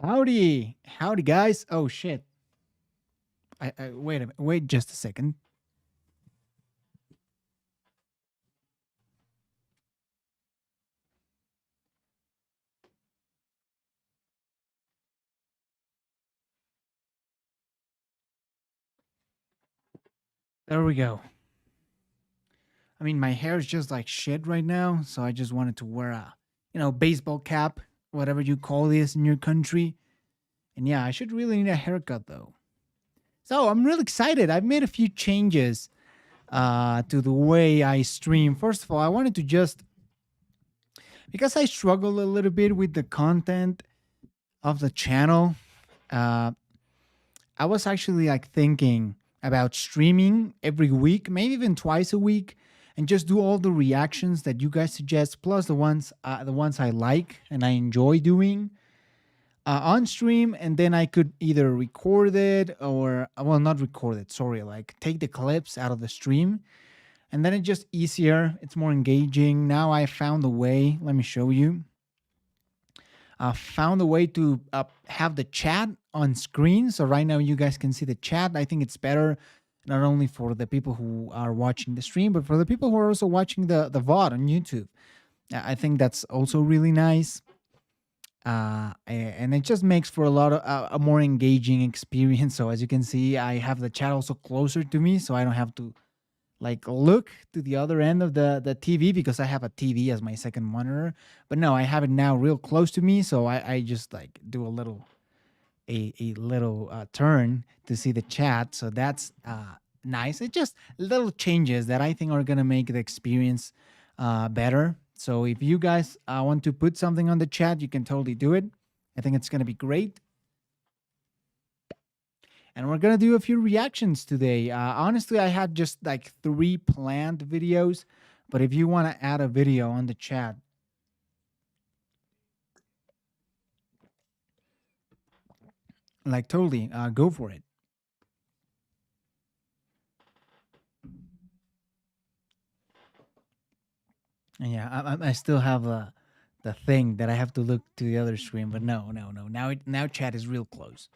Howdy, howdy, guys. Oh shit! I wait a minute. Wait just a second. There we go. I mean, my hair is just like shit right now, so I just wanted to wear a, baseball cap, whatever you call this in your country. And yeah, I should really need a haircut though. So I'm really excited. I've made a few changes to the way I stream. First of all, I wanted to just because I struggle a little bit with the content of the channel. Uh, I was actually like thinking about streaming every week, maybe even twice a week, and just do all the reactions that you guys suggest, plus the ones I like and I enjoy doing on stream, and then I could either record it or well, not record it. Sorry, like take the clips out of the stream, and then it's just easier. It's more engaging. Now I found a way. Let me show you. Found a way to have the chat on screen. So right now you guys can see the chat. I think it's better not only for the people who are watching the stream, but for the people who are also watching the VOD on YouTube. I think that's also really nice. And it just makes for a lot of a more engaging experience. So as you can see, I have the chat also closer to me, so I don't have to like look to the other end of the TV because I have a TV as my second monitor. But no, I have it now real close to me, so I just like do a little turn to see the chat. So that's nice. It's just little changes that I think are gonna make the experience better. So if you guys want to put something on the chat, you can totally do it. I think it's gonna be great. And we're gonna do a few reactions today. Honestly, I had just like 3 planned videos, but if you want to add a video on the chat, like totally, go for it. And yeah, I still have the thing that I have to look to the other screen, but no, no, no. Now chat is real close.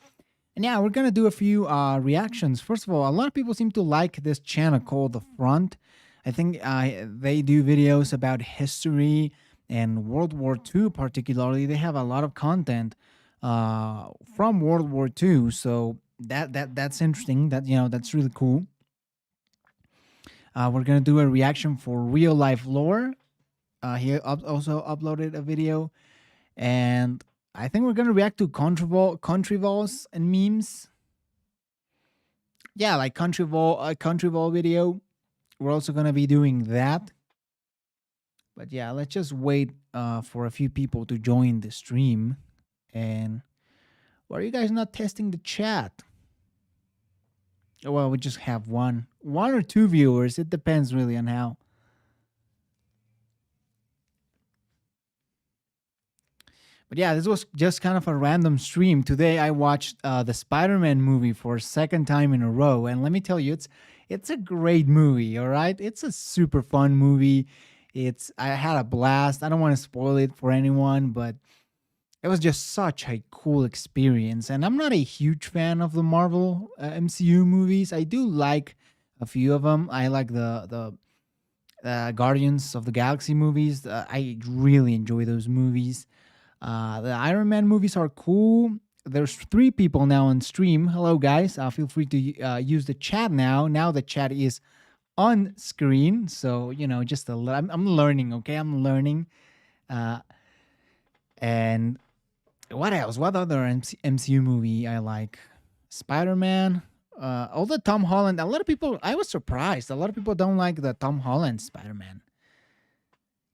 And yeah, we're gonna do a few reactions. First of all, a lot of people seem to like this channel called The Front. I think they do videos about history and World War II, particularly. They have a lot of content from World War II, so that's interesting. That's really cool. We're gonna do a reaction for real life lore. Also uploaded a video, and I think we're gonna react to countryballs and memes. Yeah, like country ball video. We're also gonna be doing that. But yeah, let's just wait for a few people to join the stream. And why are you guys not testing the chat? Well, we just have one or two viewers. It depends really on how. But yeah, this was just kind of a random stream. Today I watched the Spider-Man movie for a second time in a row, and let me tell you, it's a great movie. All right, it's a super fun movie. I had a blast. I don't want to spoil it for anyone, but it was just such a cool experience. And I'm not a huge fan of the Marvel MCU movies. I do like a few of them. I like Guardians of the Galaxy movies. I really enjoy those movies. The Iron Man movies are cool. There's three people now on stream. Hello, guys. Feel free to use the chat now. Now the chat is on screen. So, just I'm learning, okay? I'm learning. Uh, and what else? What other MCU movie I like? Spider Man. All the Tom Holland. A lot of people. I was surprised. A lot of people don't like the Tom Holland Spider Man.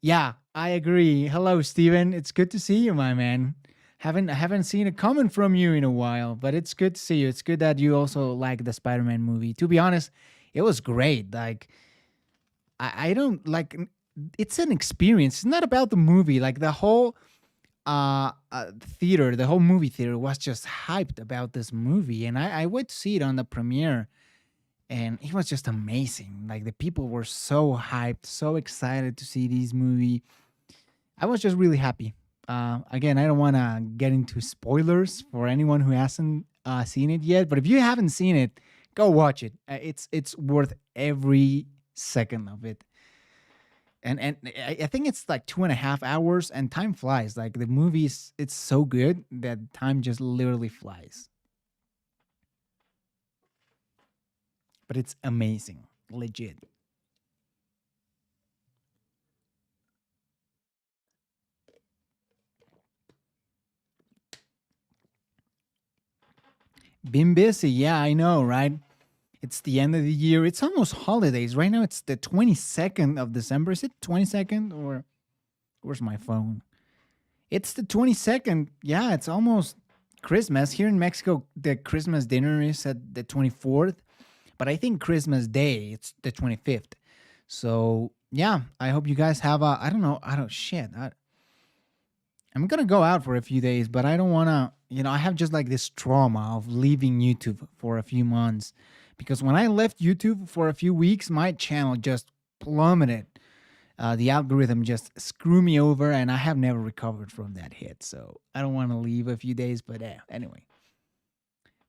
Yeah, I agree. Hello, Steven. It's good to see you, my man. I haven't seen a comment from you in a while, but it's good to see you. It's good that you also like the Spider Man movie. To be honest, it was great. Like I don't like. It's an experience. It's not about the movie. Like the whole theater, the whole movie theater was just hyped about this movie, and I went to see it on the premiere, and it was just amazing. Like the people were so hyped, so excited to see this movie. I was just really happy. Again, I don't want to get into spoilers for anyone who hasn't seen it yet, but if you haven't seen it, go watch it. It's worth every second of it. And I think it's like 2.5 hours, and time flies. Like the movie it's so good that time just literally flies. But it's amazing, legit. Been busy, yeah, I know, right? It's the end of the year. It's almost holidays. Right now it's the 22nd of December. Is it 22nd or where's my phone? It's the 22nd. Yeah, it's almost Christmas. Here in Mexico, the Christmas dinner is at the 24th, but I think Christmas Day it's the 25th. So, yeah, I hope you guys have a I don't know, I don't shit. I'm gonna go out for a few days, but I don't wanna. I have just like this trauma of leaving YouTube for a few months, because when I left YouTube for a few weeks, my channel just plummeted. The algorithm just screwed me over, and I have never recovered from that hit. So I don't want to leave a few days, but anyway.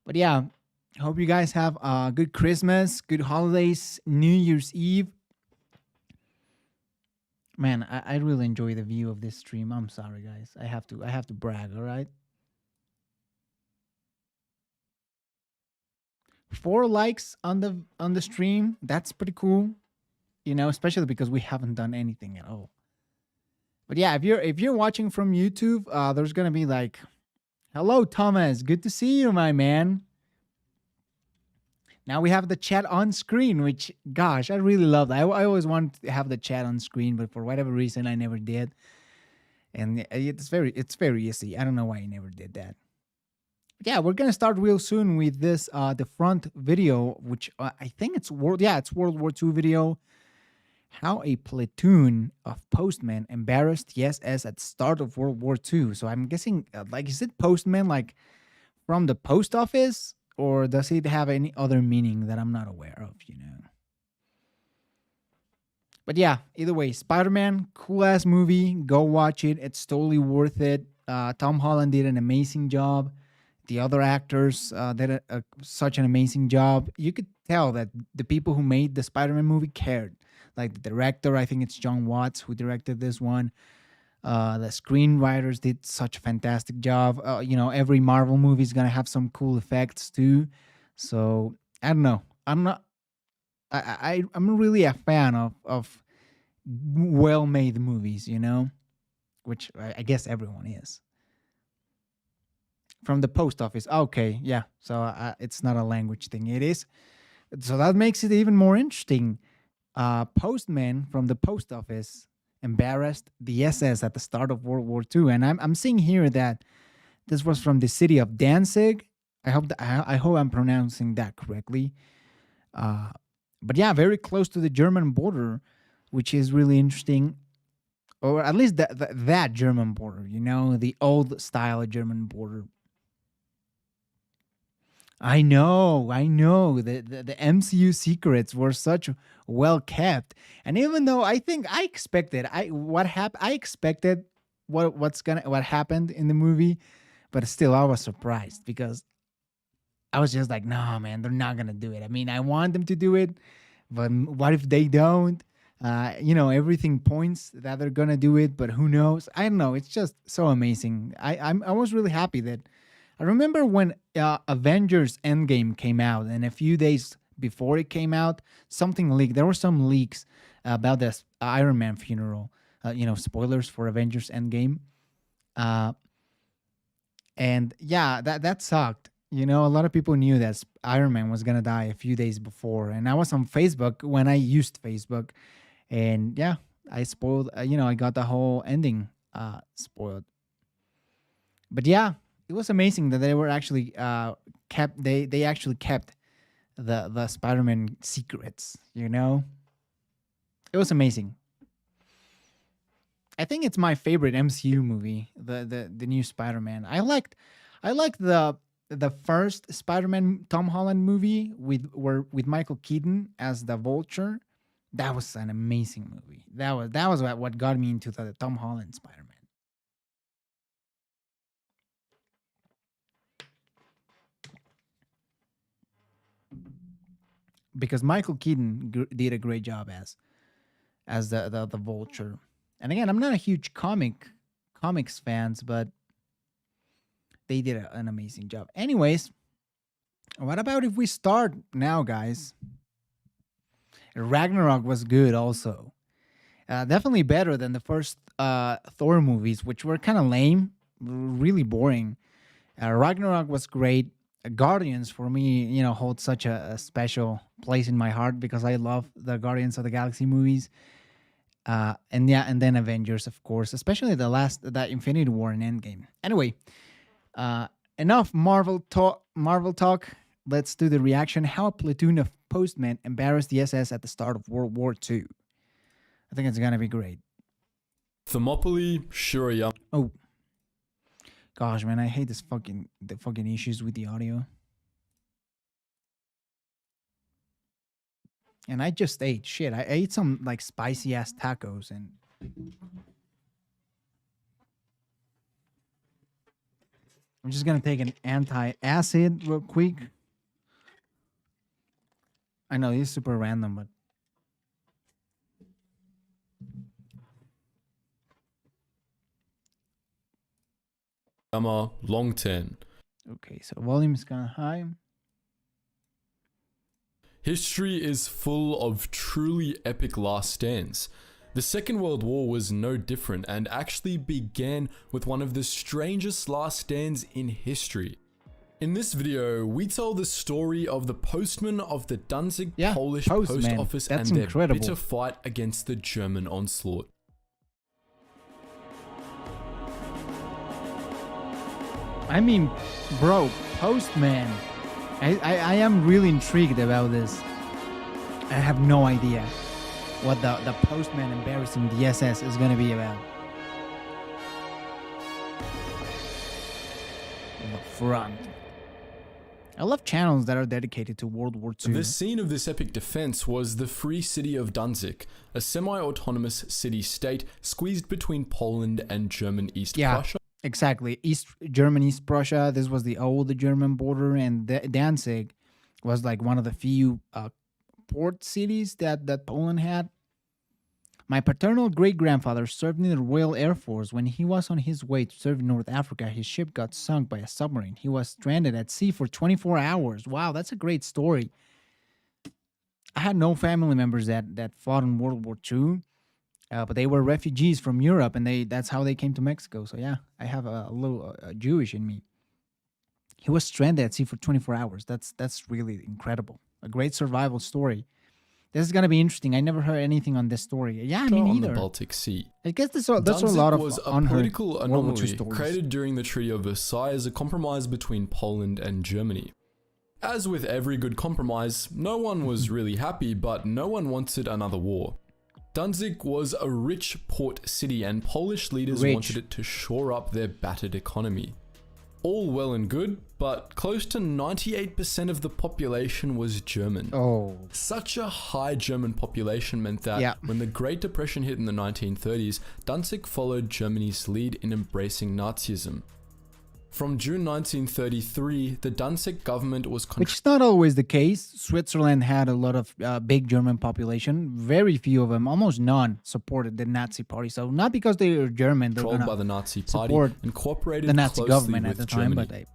But yeah, hope you guys have a good Christmas, good holidays, New Year's Eve. Man, I really enjoy the view of this stream. I'm sorry, guys. I have to brag. All right, 4 likes on the stream. That's pretty cool. Especially because we haven't done anything at all. But yeah, if you're watching from YouTube, there's gonna be like, hello Thomas, good to see you, my man. Now we have the chat on screen, which gosh, I really love that. I always wanted to have the chat on screen, but for whatever reason, I never did. And it's very easy. I don't know why I never did that. Yeah, we're gonna start real soon with this the front video, which I think it's World War II video. How a platoon of postmen embarrassed the SS at start of World War II. So I'm guessing, like, is it postmen like from the post office, or does it have any other meaning that I'm not aware of? But yeah, either way, Spider-Man, cool ass movie. Go watch it. It's totally worth it. Tom Holland did an amazing job. The other actors did such an amazing job. You could tell that the people who made the Spider-Man movie cared. Like the director, I think it's John Watts who directed this one. The screenwriters did such a fantastic job. Every Marvel movie is gonna have some cool effects too. So I don't know. I'm not. I'm really a fan of well-made movies. Which I guess everyone is. From the post office. Okay, yeah. So it's not a language thing. It is. So that makes it even more interesting. Postman from the post office embarrassed the SS at the start of World War II, and I'm seeing here that this was from the city of Danzig. I hope I'm pronouncing that correctly. Uh, but yeah, very close to the German border, which is really interesting, or at least that German border. The old style German border. I know. The MCU secrets were such well kept, and even though I think I expected, I expected what happened in the movie, but still I was surprised because I was just like, no, man, they're not gonna do it. I mean, I want them to do it, but what if they don't? Everything points that they're gonna do it, but who knows? I don't know. It's just so amazing. I was really happy that I remember when Avengers Endgame came out, and a few days before it came out, something leaked. There were some leaks about this Iron Man funeral. Spoilers for Avengers Endgame. Uh, and yeah, that sucked. A lot of people knew that Iron Man was gonna die a few days before, and I was on Facebook when I used Facebook, and yeah, I spoiled. I got the whole ending spoiled. But yeah, it was amazing that they were actually kept. They actually kept the Spider-Man secrets. It was amazing. I think it's my favorite MCU movie, the new Spider-Man. I liked the first Spider-Man Tom Holland movie with Michael Keaton as the Vulture. That was an amazing movie. That was what got me into the Tom Holland Spider-Man. Because Michael Keaton did a great job as the Vulture. And again, I'm not a huge comics fans, but they did an amazing job. Anyways, what about if we start now, guys? Ragnarok was good also. Definitely better than the first Thor movies, which were kind of lame, really boring. Ragnarok was great. Guardians for me, hold such a special place in my heart because I love the Guardians of the Galaxy movies. And yeah, and then Avengers, of course, especially that Infinity War and Endgame. Anyway, enough Marvel talk. Let's do the reaction. How a platoon of postmen embarrassed the SS at the start of World War II. I think it's gonna be great. Thermopylae, Shirayama. Oh, gosh, man, I hate the fucking issues with the audio. And I just ate shit. I ate some like spicy ass tacos, and I'm just gonna take an anti-acid real quick. I know this is super random, but Long 10. okay. So volume is kind of high. History is full of truly epic last stands. The Second World War was no different and actually began with one of the strangest last stands in history. In this video, we tell the story of the postmen of the Danzig Polish post office and their bitter fight against the German onslaught. I mean, bro, postman. I am really intrigued about this. I have no idea what the postman embarrassing the SS is going to be about. The front. I love channels that are dedicated to World War II. The scene of this epic defense was the free city of Danzig, a semi-autonomous city-state squeezed between Poland and German East Prussia. Exactly. German East Prussia. This was the old German border, and Danzig was like one of the few port cities that Poland had. My paternal great-grandfather served in the Royal Air Force. When he was on his way to serve in North Africa, his ship got sunk by a submarine. He was stranded at sea for 24 hours. Wow, that's a great story. I had no family members that fought in World War II. But they were refugees from Europe, and that's how they came to Mexico. So yeah, I have a little Jewish in me. He was stranded at sea for 24 hours. That's really incredible. A great survival story. This is gonna be interesting. I never heard anything on this story. Yeah, me neither. On the Baltic Sea. I guess there's a lot of was a unheard political anomaly created during the Treaty of Versailles as a compromise between Poland and Germany. As with every good compromise, no one was really happy, but no one wanted another war. Danzig was a rich port city and Polish leaders wanted it to shore up their battered economy. All well and good, but close to 98% of the population was German. Oh. Such a high German population meant that when the Great Depression hit in the 1930s, Danzig followed Germany's lead in embracing Nazism. From June 1933, the Danzig government was Which is not always the case. Switzerland had a lot of big German population. Very few of them, almost none, supported the Nazi party. So not because they were German, they're controlled gonna by the Nazi party support and cooperated the Nazi closely government at with the time. Germany. But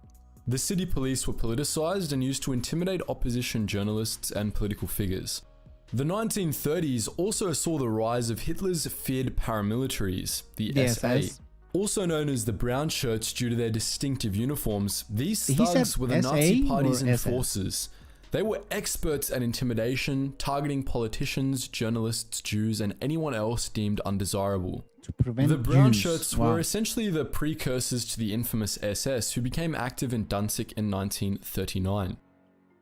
The city police were politicized and used to intimidate opposition journalists and political figures. The 1930s also saw the rise of Hitler's feared paramilitaries, the SA. SS. Also known as the brown shirts due to their distinctive uniforms, these He said thugs were the SA Nazi party's or SS? enforcers. They were experts at intimidation, targeting politicians, journalists, Jews, and anyone else deemed undesirable. to prevent The brown Jews. shirts Wow. were essentially the precursors to the infamous SS, who became active in Danzig in 1939.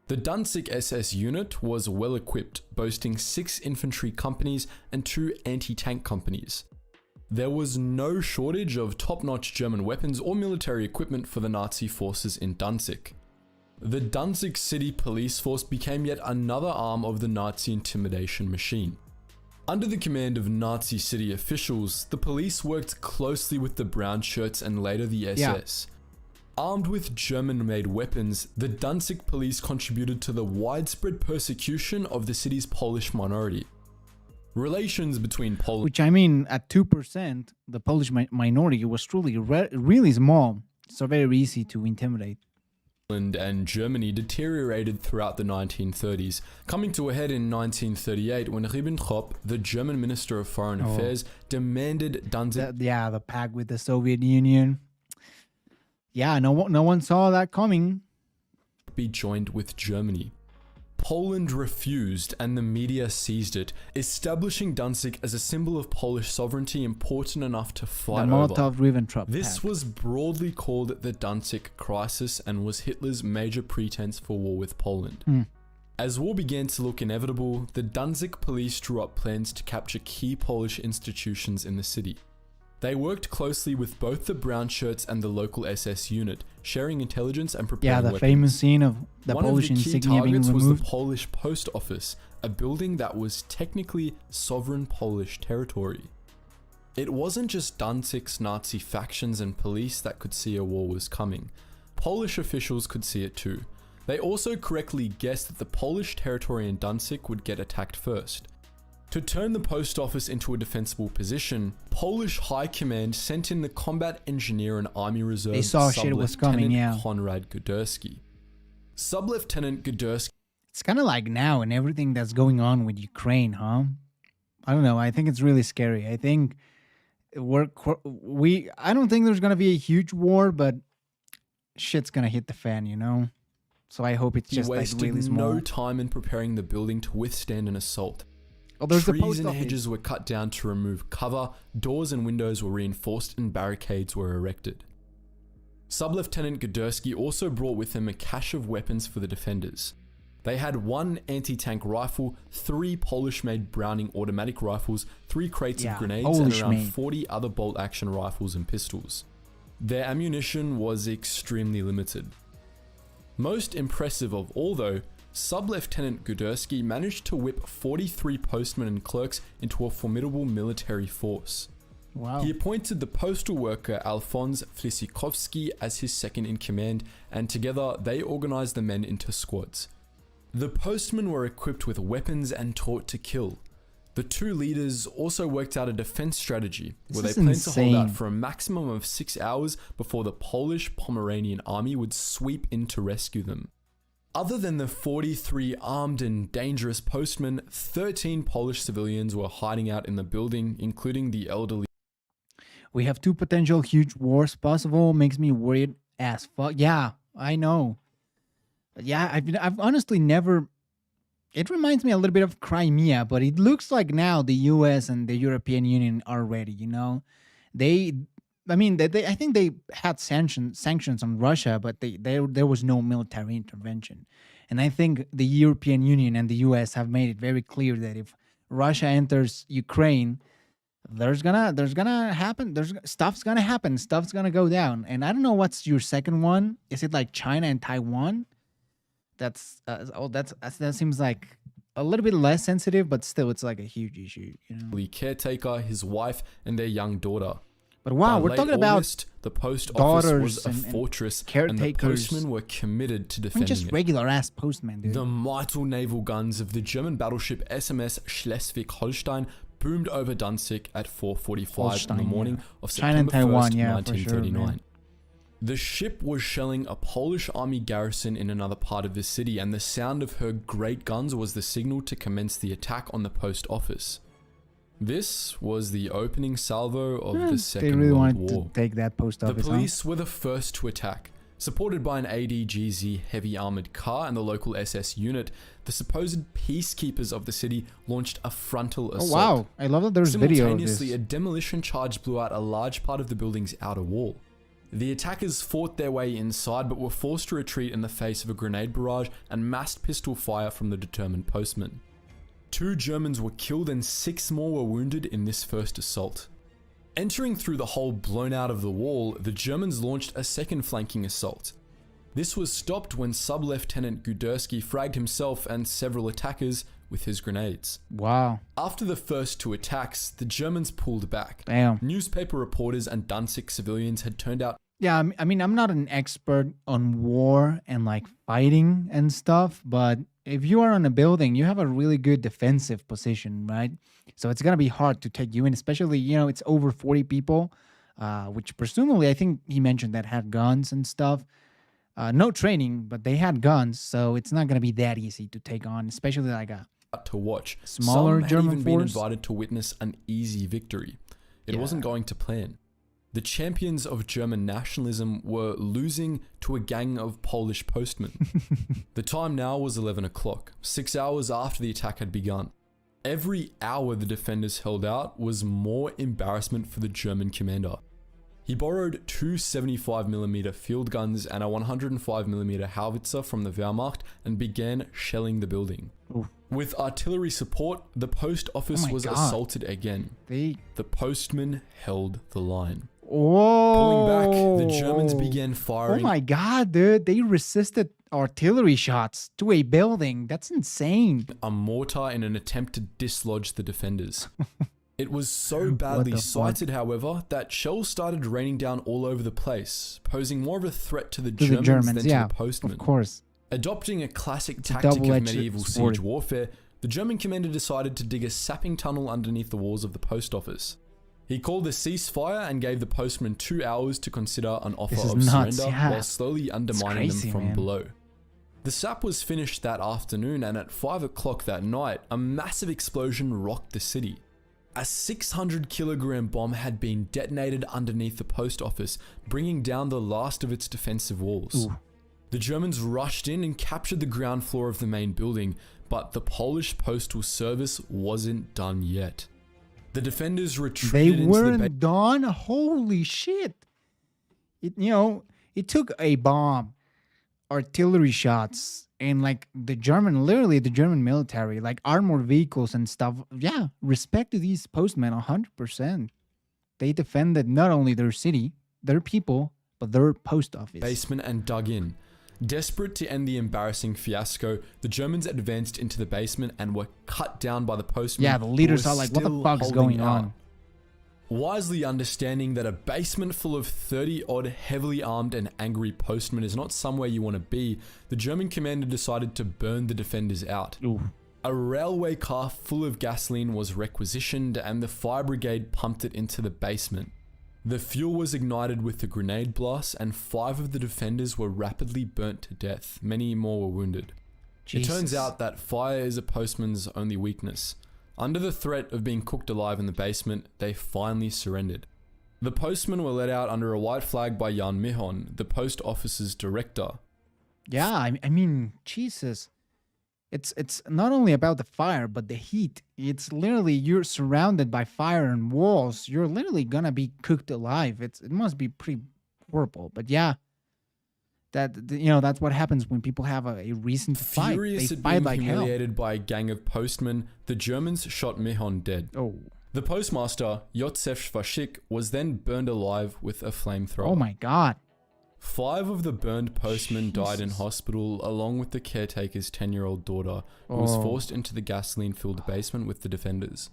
The Danzig SS unit was well equipped, boasting 6 infantry companies and 2 anti-tank companies. There was no shortage of top-notch German weapons or military equipment for the Nazi forces in Danzig. The Danzig City Police Force became yet another arm of the Nazi intimidation machine. Under the command of Nazi city officials, the police worked closely with the brown shirts and later the SS. Armed with German-made weapons, the Danzig police contributed to the widespread persecution of the city's Polish minority. Relations between Poland Which I mean, at 2%, the Polish minority was truly really small. So very easy to intimidate. and Germany deteriorated throughout the 1930s, coming to a head in 1938 when Ribbentrop, the German Minister of Foreign Affairs, demanded Danzig The pact with the Soviet Union. Yeah, no one saw that coming. be joined with Germany. Poland refused and the media seized it, establishing Danzig as a symbol of Polish sovereignty important enough to The fight over. Molotov-Ribbentrop This pact. was broadly called the Danzig Crisis and was Hitler's major pretense for war with Poland. As war began to look inevitable, the Danzig police drew up plans to capture key Polish institutions in the city. They worked closely with both the brown shirts and the local SS unit, sharing intelligence and preparing the weapons. famous scene of the One Polish of the key insignia being targets was the removed. Polish post office, a building that was technically sovereign Polish territory. It wasn't just Danzig's Nazi factions and police that could see a war was coming. Polish officials could see it too. They also correctly guessed that the Polish territory in Danzig would get attacked first. To turn the post office into a defensible position, Polish High Command sent in the combat engineer and army reserve They saw shit was coming, Sub-Lieutenant yeah. Konrad Gudurski. Sub-Lieutenant Gudurski It's kind of like now and everything that's going on with Ukraine, huh? I don't know. I think it's really scary. I think I don't think there's gonna be a huge war, but shit's gonna hit the fan, you know. So I hope it's just like wasted really small. no time in preparing the building to withstand an assault. Oh, there's the Trees post and office. hedges were cut down to remove cover, doors and windows were reinforced, and barricades were erected. Sub-Lieutenant Gudurski also brought with him a cache of weapons for the defenders. They had 1 anti-tank rifle, 3 Polish-made Browning automatic rifles, 3 crates of grenades, and around Polish-made. 40 other bolt-action rifles and pistols. Their ammunition was extremely limited. Most impressive of all though, Sub-Lieutenant Gudurski managed to whip 43 postmen and clerks into a formidable military force. Wow. He appointed the postal worker Alphonse Flisikovsky as his second in command, and together they organized the men into squads. The postmen were equipped with weapons and taught to kill. The 2 leaders also worked out a defense strategy where they This planned is to hold out insane. for a maximum of 6 hours before the Polish Pomeranian army would sweep in to rescue them. Other than the 43 armed and dangerous postmen, 13 Polish civilians were hiding out in the building, including the elderly. We have 2 potential huge wars possible. Makes me worried as fuck. Yeah, I know. Yeah, I've honestly never. It reminds me a little bit of Crimea, but it looks like now the U.S. and the European Union are ready. You know, I think they had sanctions on Russia, but there was no military intervention. And I think the European Union and the U.S. have made it very clear that if Russia enters Ukraine, stuff's gonna happen. Stuff's gonna go down. And I don't know what's your second one. Is it like China and Taiwan? That seems like a little bit less sensitive, but still, it's like a huge issue. You know. Caretaker, his wife, and their young daughter. But wow, By we're late talking about August, the post office was daughters a and fortress, and the caretakers. postmen were committed to I mean, defending just it. regular ass postmen, dude. The mighty naval guns of the German battleship SMS Schleswig-Holstein boomed over Danzig at 4:45 in the morning of China and September 1st, Taiwan, yeah, for sure, 1939. man. The ship was shelling a Polish army garrison in another part of the city, and the sound of her great guns was the signal to commence the attack on the post office. This was the opening salvo of the They Second really World wanted War. to take that post The office. police were the first to attack. Supported by an ADGZ heavy armored car and the local SS unit, the supposed peacekeepers of the city launched a frontal Oh assault. wow, I love that there's video of Simultaneously, this. a demolition charge blew out a large part of the building's outer wall. The attackers fought their way inside but were forced to retreat in the face of a grenade barrage and massed pistol fire from the determined postmen. 2 Germans were killed and 6 more were wounded in this first assault. Entering through the hole blown out of the wall, the Germans launched a second flanking assault. This was stopped when Sub-Lieutenant Guderski fragged himself and several attackers with his grenades. Wow. After the first 2 attacks, the Germans pulled back. Damn. Newspaper reporters and Danzig civilians had turned out. Yeah, I mean, I'm not an expert on war and like fighting and stuff, but if you are on a building, you have a really good defensive position, right? So it's gonna be hard to take you in, especially, it's over 40 people, which presumably I think he mentioned that had guns and stuff. No training, but they had guns, so it's not gonna be that easy to take on, especially like a To watch. smaller Some German had even been force. invited to witness an easy victory. It Yeah. wasn't going to plan. The champions of German nationalism were losing to a gang of Polish postmen. The time now was 11 o'clock, 6 hours after the attack had begun. Every hour the defenders held out was more embarrassment for the German commander. He borrowed 2 75mm field guns and a 105mm howitzer from the Wehrmacht and began shelling the building. Oof. With artillery support, the post office my was God. assaulted again. they. The postmen held the line. Oh. Pulling back, the Germans began Oh firing. my god, dude! They resisted artillery shots to a building. That's insane. A mortar in an attempt to dislodge the defenders. It was so badly the fuck? sighted, however, that shells started raining down all over the place, posing more of a threat to the To Germans, the Germans, than yeah, to the postmen. of course. Adopting a classic a tactic of double-edged medieval sword. siege warfare, the German commander decided to dig a sapping tunnel underneath the walls of the post office. He called a ceasefire and gave the postmen 2 hours to consider an offer This is of nuts, surrender yeah. while slowly undermining crazy, them from man. below. The sap was finished that afternoon, and at 5 o'clock that night, a massive explosion rocked the city. A 600-kilogram bomb had been detonated underneath the post office, bringing down the last of its defensive walls. Ooh. The Germans rushed in and captured the ground floor of the main building, but the Polish postal service wasn't done yet. The defenders They retreated into the weren't done. Holy shit! It took a bomb, artillery shots, and like literally the German military, like armored vehicles and stuff. Yeah, respect to these postmen, 100%. They defended not only their city, their people, but their post office. basement and dug in. Desperate to end the embarrassing fiasco, the Germans advanced into the basement and were cut down by the postmen. Yeah, the who leaders were are like, what the still fuck's holding going out. on? Wisely understanding that a basement full of 30-odd heavily armed and angry postmen is not somewhere you want to be, the German commander decided to burn the defenders out. Ooh. A railway car full of gasoline was requisitioned and the fire brigade pumped it into the basement. The fuel was ignited with the grenade blast and 5 of the defenders were rapidly burnt to death. Many more were wounded. It turns Jesus. out that fire is a postman's only weakness. Under the threat of being cooked alive in the basement, they finally surrendered. The postmen were let out under a white flag by Jan Mihon, the post office's director. Yeah, I mean, Jesus. It's not only about the fire, but the heat. It's literally, you're surrounded by fire and walls. You're literally gonna be cooked alive. It must be pretty horrible. But yeah, that's what happens when people have a reason to fight. Furious They at fight being like hell. humiliated by a gang of postmen, the Germans shot Mihon dead. Oh, The postmaster, Józef Schwaszik, was then burned alive with a flamethrower. oh my God. 5 of the burned postmen died in Jesus. hospital, along with the caretaker's 10-year-old daughter, who was Oh. forced into the gasoline-filled basement with the defenders.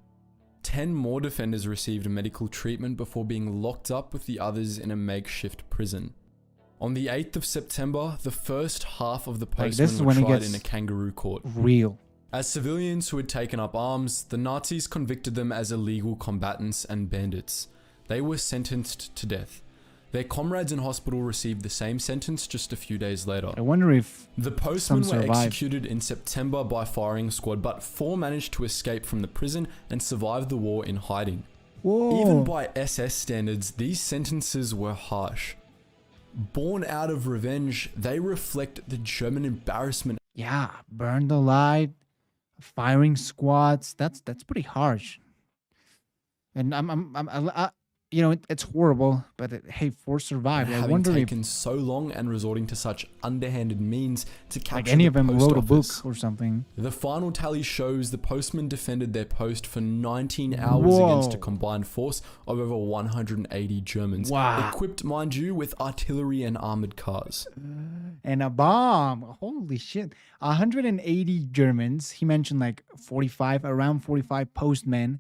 10 more defenders received medical treatment before being locked up with the others in a makeshift prison. On the 8th of September, the first half of the postmen were tried in a kangaroo court. Real. As civilians who had taken up arms, the Nazis convicted them as illegal combatants and bandits. They were sentenced to death. Their comrades in hospital received the same sentence just a few days later. I wonder if the postmen were executed in September by firing squad, but 4 managed to escape from the prison and survive the war in hiding. Whoa. Even by SS standards, these sentences were harsh. Born out of revenge, they reflect the German embarrassment. Yeah, burned alive, firing squads. That's pretty harsh. And you know, it's horrible, but hey, force survived. I wonder having taken so long and resorting to such underhanded means to capture like any of them wrote a book office. or something. The final tally shows the postmen defended their post for 19 hours against a combined force of over 180 Germans. Wow. Equipped, mind you, with artillery and armored cars. And a bomb. Holy shit. 180 Germans. He mentioned like around 45 postmen.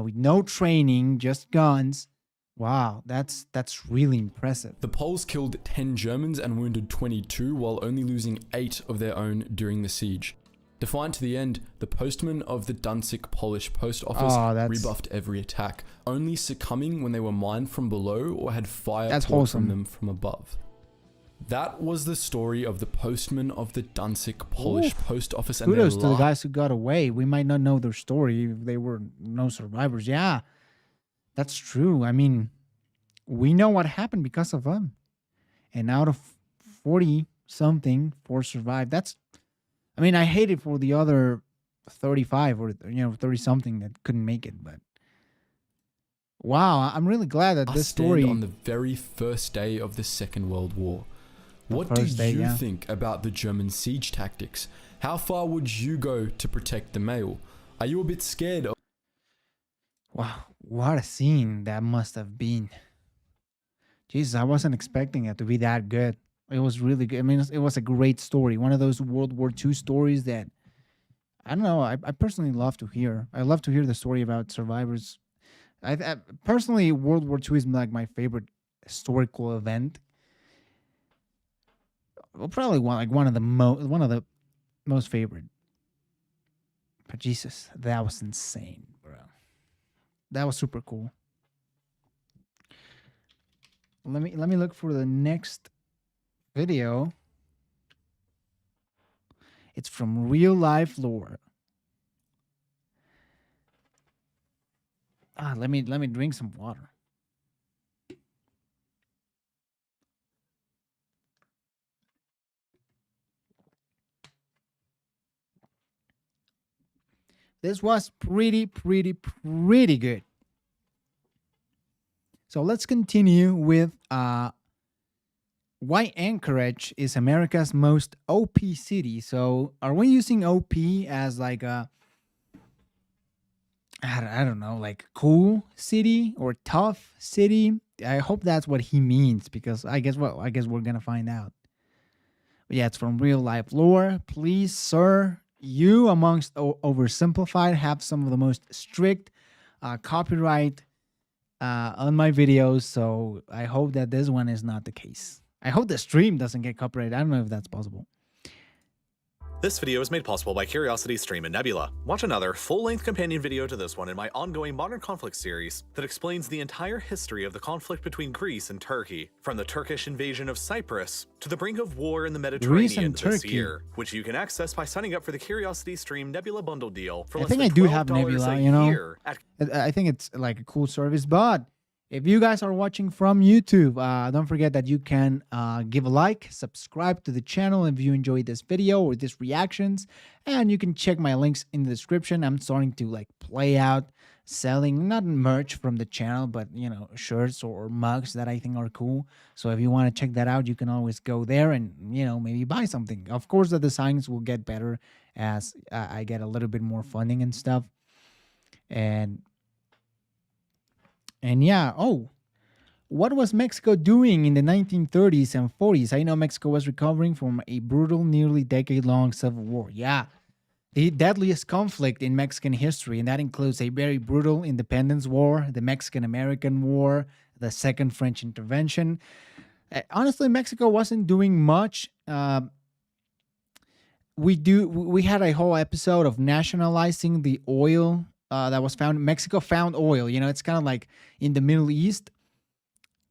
With no training, just guns. Wow, that's really impressive. The Poles killed 10 Germans and wounded 22 while only losing 8 of their own during the siege. Defiant to the end, the postmen of the Danzig Polish post office rebuffed every attack, only succumbing when they were mined from below or had fire poured from them from above. That was the story of the postmen of the Danzig Polish post office. And kudos to the guys who got away. We might not know their story if they were no survivors. Yeah, that's true. I mean, we know what happened because of them. And out of 40-something, 4 survived. I mean, I hate it for the other 35 or 30-something that couldn't make it. But wow, I'm really glad that this story on the very first day of the Second World War. What do you think about the German siege tactics? How far would you go to protect the mail? Are you a bit scared? Wow, what a scene that must have been. Jesus, I wasn't expecting it to be that good. It was really good. I mean, it was a great story. One of those World War II stories that, I don't know, I personally love to hear. I love to hear the story about survivors. I personally, World War II is like my favorite historical event. Well, probably one of the most favorite. But Jesus, that was insane, bro. That was super cool. Let me look for the next video. It's from Real Life Lore. Let me drink some water. This was pretty good. So let's continue with why Anchorage is America's most OP city. So are we using OP as like a, I don't know, like cool city or tough city? I hope that's what he means, because I guess we're gonna find out. But yeah, it's from Real Life Lore. Please, sir, you amongst Oversimplified have some of the most strict copyright on my videos, so I hope that this one is not the case. I hope the stream doesn't get copyrighted. I don't know if that's possible. This video is made possible by CuriosityStream and Nebula. Watch another full-length companion video to this one in my ongoing Modern Conflict series that explains the entire history of the conflict between Greece and Turkey, from the Turkish invasion of Cyprus to the brink of war in the Mediterranean this year, which you can access by signing up for the CuriosityStream Nebula bundle deal for less than $12 I do have Nebula, you know. At I think it's like a cool service, but if you guys are watching from YouTube, don't forget that you can give a like, subscribe to the channel if you enjoyed this video or these reactions, and you can check my links in the description. I'm starting to like play out selling, not merch from the channel, but you know, shirts or mugs that I think are cool. So if you want to check that out, you can always go there and, you know, maybe buy something. Of course, the designs will get better as I get a little bit more funding and stuff. And yeah, what was Mexico doing in the 1930s and 40s? I know Mexico was recovering from a brutal, nearly decade-long civil war. Yeah, the deadliest conflict in Mexican history, and that includes a very brutal independence war, the Mexican American War, the Second French Intervention. Honestly, Mexico wasn't doing much. We had a whole episode of nationalizing the oil that was found. Mexico found oil. It's kind of like in the Middle East,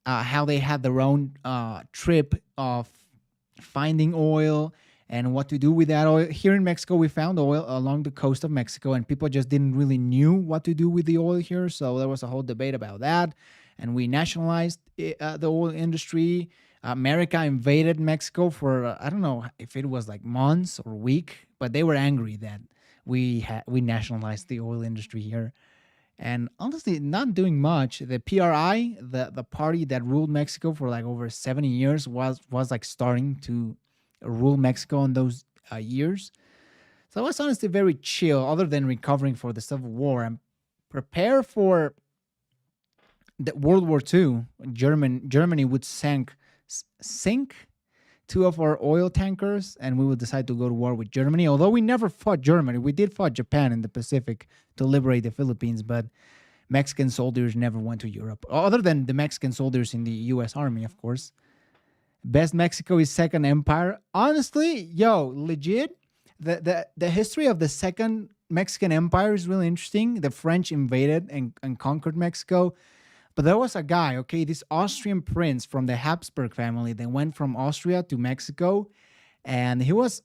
how they had their own trip of finding oil and what to do with that oil. Here in Mexico, we found oil along the coast of Mexico, and people just didn't really knew what to do with the oil here. So there was a whole debate about that, and we nationalized the oil industry. America invaded Mexico for I don't know if it was like months or week, but they were angry that we nationalized the oil industry here. And honestly, not doing much. The PRI, the party that ruled Mexico for like over 70 years, was like starting to rule Mexico in those years. So it was honestly very chill, other than recovering for the Civil War and prepare for the World War II. Germany would sink two of our oil tankers, and we would decide to go to war with Germany. Although we never fought Germany, we did fight Japan in the Pacific to liberate the Philippines, but Mexican soldiers never went to Europe, other than the Mexican soldiers in the U.S. Army, of course. Best Mexico is Second Empire. Honestly, legit, the history of the Second Mexican Empire is really interesting. The French invaded and conquered Mexico. But there was a guy, okay, this Austrian prince from the Habsburg family that went from Austria to Mexico, and he was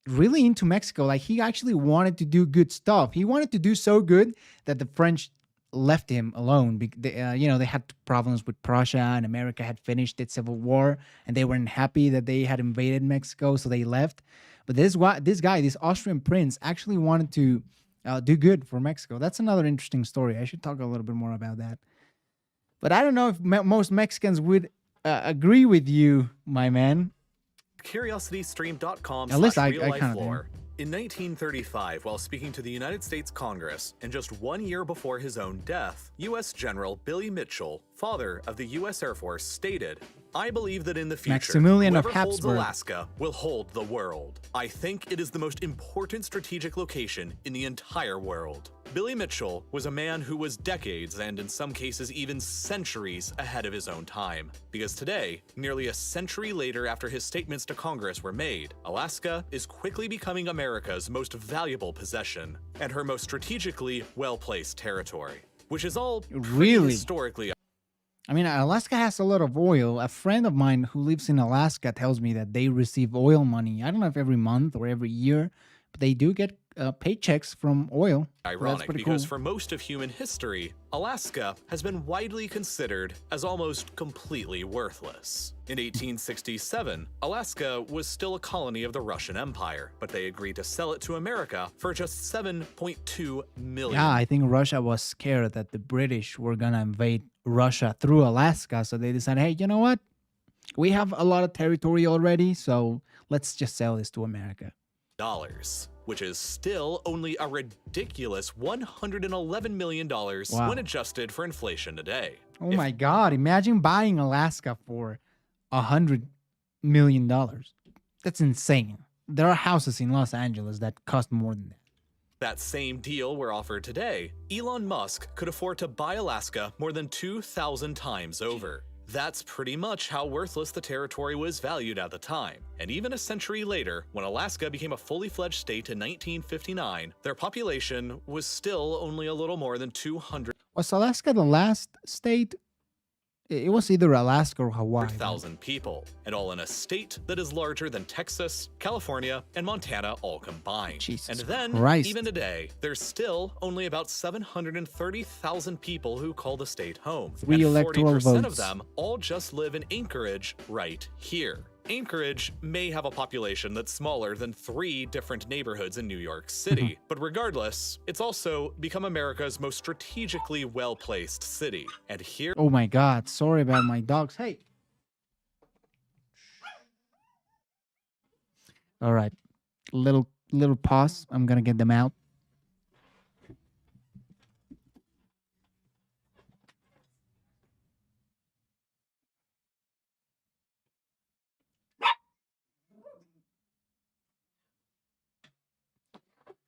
really into Mexico. Like, he actually wanted to do good stuff. He wanted to do so good that the French left him alone. They had problems with Prussia, and America had finished its civil war, and they weren't happy that they had invaded Mexico, so they left. But this guy, this Austrian prince, actually wanted to do good for Mexico. That's another interesting story. I should talk a little bit more about that. But I don't know if most Mexicans would agree with you, my man. CuriosityStream.com At least I /real life kinda do. lore. In 1935, while speaking to the United States Congress, and just 1 year before his own death, U.S. General Billy Mitchell, father of the U.S. Air Force, stated, "I believe that in the future, Maximilian of whoever holds Habsburg. Alaska will hold the world. I think it is the most important strategic location in the entire world." Billy Mitchell was a man who was decades, and in some cases even centuries, ahead of his own time. Because today, nearly a century later after his statements to Congress were made, Alaska is quickly becoming America's most valuable possession, and her most strategically well-placed territory. Which is all pretty Really? historically. I mean, Alaska has a lot of oil. A friend of mine who lives in Alaska tells me that they receive oil money. I don't know if every month or every year, but they do get paychecks from oil. So that's Ironic, pretty because cool. for most of human history, Alaska has been widely considered as almost completely worthless. In 1867, Alaska was still a colony of the Russian Empire, but they agreed to sell it to America for just $7.2 million. Yeah, I think Russia was scared that the British were going to invade Russia through Alaska. So they decided, hey, you know what? We have a lot of territory already, so let's just sell this to America. Which is still only a ridiculous $111 million Wow. when adjusted for inflation today. Oh my God. Imagine buying Alaska for $100 million. That's insane. There are houses in Los Angeles that cost more than that. That same deal were offered today, Elon Musk could afford to buy Alaska more than 2,000 times over. That's pretty much how worthless the territory was valued at the time. And even a century later, when Alaska became a fully fledged state in 1959, their population was still only a little more than 200,000 Was Alaska the last state? It was either Alaska or Hawaii. people, and all in a state that is larger than Texas, California, and Montana all combined. Jesus and then, Christ. even today, there's still only about 730,000 people who call the state home. 3 and electoral 40% of votes. them all just live in Anchorage right here. Anchorage may have a population that's smaller than 3 different neighborhoods in New York City, but regardless, it's also become America's most strategically well-placed city. And here Oh my God. Sorry about my dogs. Hey. All right. Little pause. I'm going to get them out.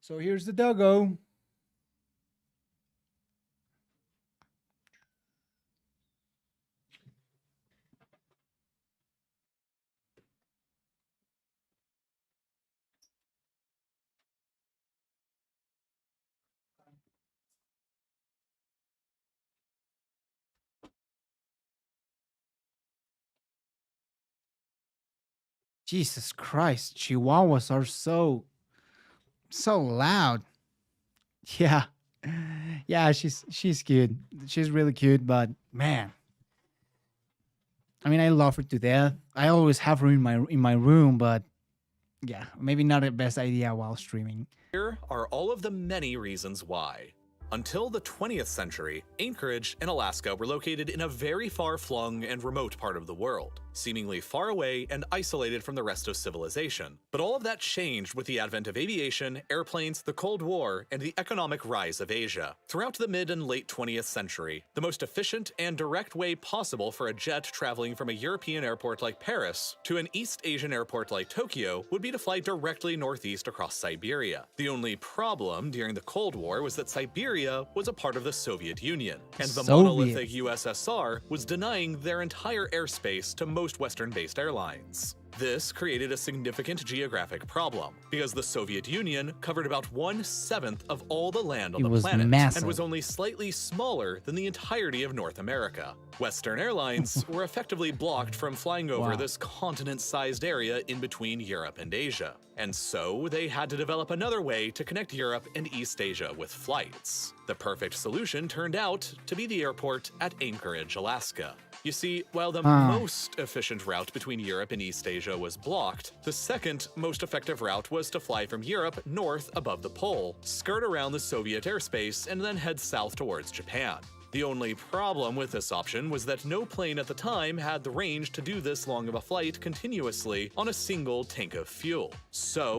So here's the doggo. Jesus Christ, Chihuahuas are so loud. Yeah. Yeah, she's cute. She's really cute, but man, I mean, I love her to death. I always have her in my room, but yeah, maybe not the best idea while streaming. Here are all of the many reasons why. Until the 20th century, Anchorage and Alaska were located in a very far-flung and remote part of the world, seemingly far away and isolated from the rest of civilization. But all of that changed with the advent of aviation, airplanes, the Cold War, and the economic rise of Asia. Throughout the mid and late 20th century, the most efficient and direct way possible for a jet traveling from a European airport like Paris to an East Asian airport like Tokyo would be to fly directly northeast across Siberia. The only problem during the Cold War was that Siberia was a part of the Soviet Union, and the monolithic USSR was denying their entire airspace to most Western-based airlines. This created a significant geographic problem, because the Soviet Union covered about 1/7 of all the land on the planet, and was only slightly smaller than the entirety of North America. Western airlines were effectively blocked from flying over this continent-sized area in between Europe and Asia, and so they had to develop another way to connect Europe and East Asia with flights. The perfect solution turned out to be the airport at Anchorage, Alaska. You see, while the most efficient route between Europe and East Asia was blocked, the second most effective route was to fly from Europe north above the pole, skirt around the Soviet airspace, and then head south towards Japan. The only problem with this option was that no plane at the time had the range to do this long of a flight continuously on a single tank of fuel. So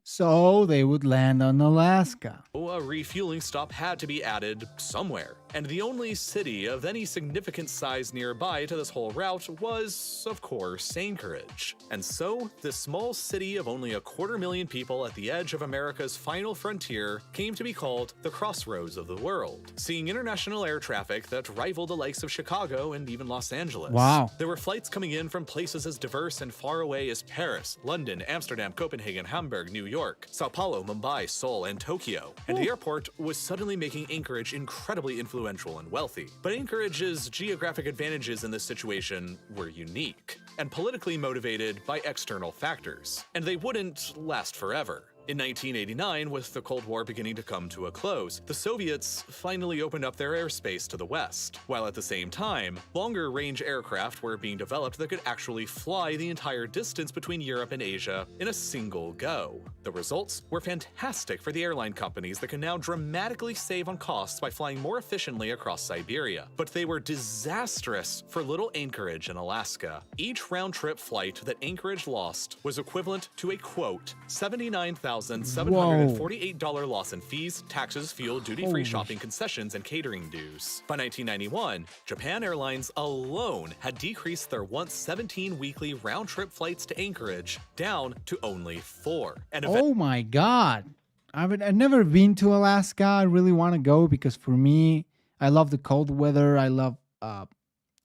they would land on Alaska. A refueling stop had to be added somewhere, and the only city of any significant size nearby to this whole route was, of course, Anchorage. And so, this small city of only 250,000 people at the edge of America's final frontier came to be called the crossroads of the world, seeing international air traffic that rivaled the likes of Chicago and even Los Angeles. Wow. There were flights coming in from places as diverse and far away as Paris, London, Amsterdam, Copenhagen, Hamburg, New York, Sao Paulo, Mumbai, Seoul, and Tokyo. And the airport was suddenly making Anchorage incredibly influential and wealthy. But Anchorage's geographic advantages in this situation were unique and politically motivated by external factors, and they wouldn't last forever. In 1989, with the Cold War beginning to come to a close, the Soviets finally opened up their airspace to the west, while at the same time, longer-range aircraft were being developed that could actually fly the entire distance between Europe and Asia in a single go. The results were fantastic for the airline companies that can now dramatically save on costs by flying more efficiently across Siberia, but they were disastrous for little Anchorage in Alaska. Each round-trip flight that Anchorage lost was equivalent to a, quote, $79,748 loss in fees, taxes, fuel, duty-free shopping, concessions, and catering dues. By 1991, Japan Airlines alone had decreased their once 17 weekly round-trip flights to Anchorage down to only 4. And oh my God. I've never been to Alaska. I really want to go because for me, I love the cold weather. I love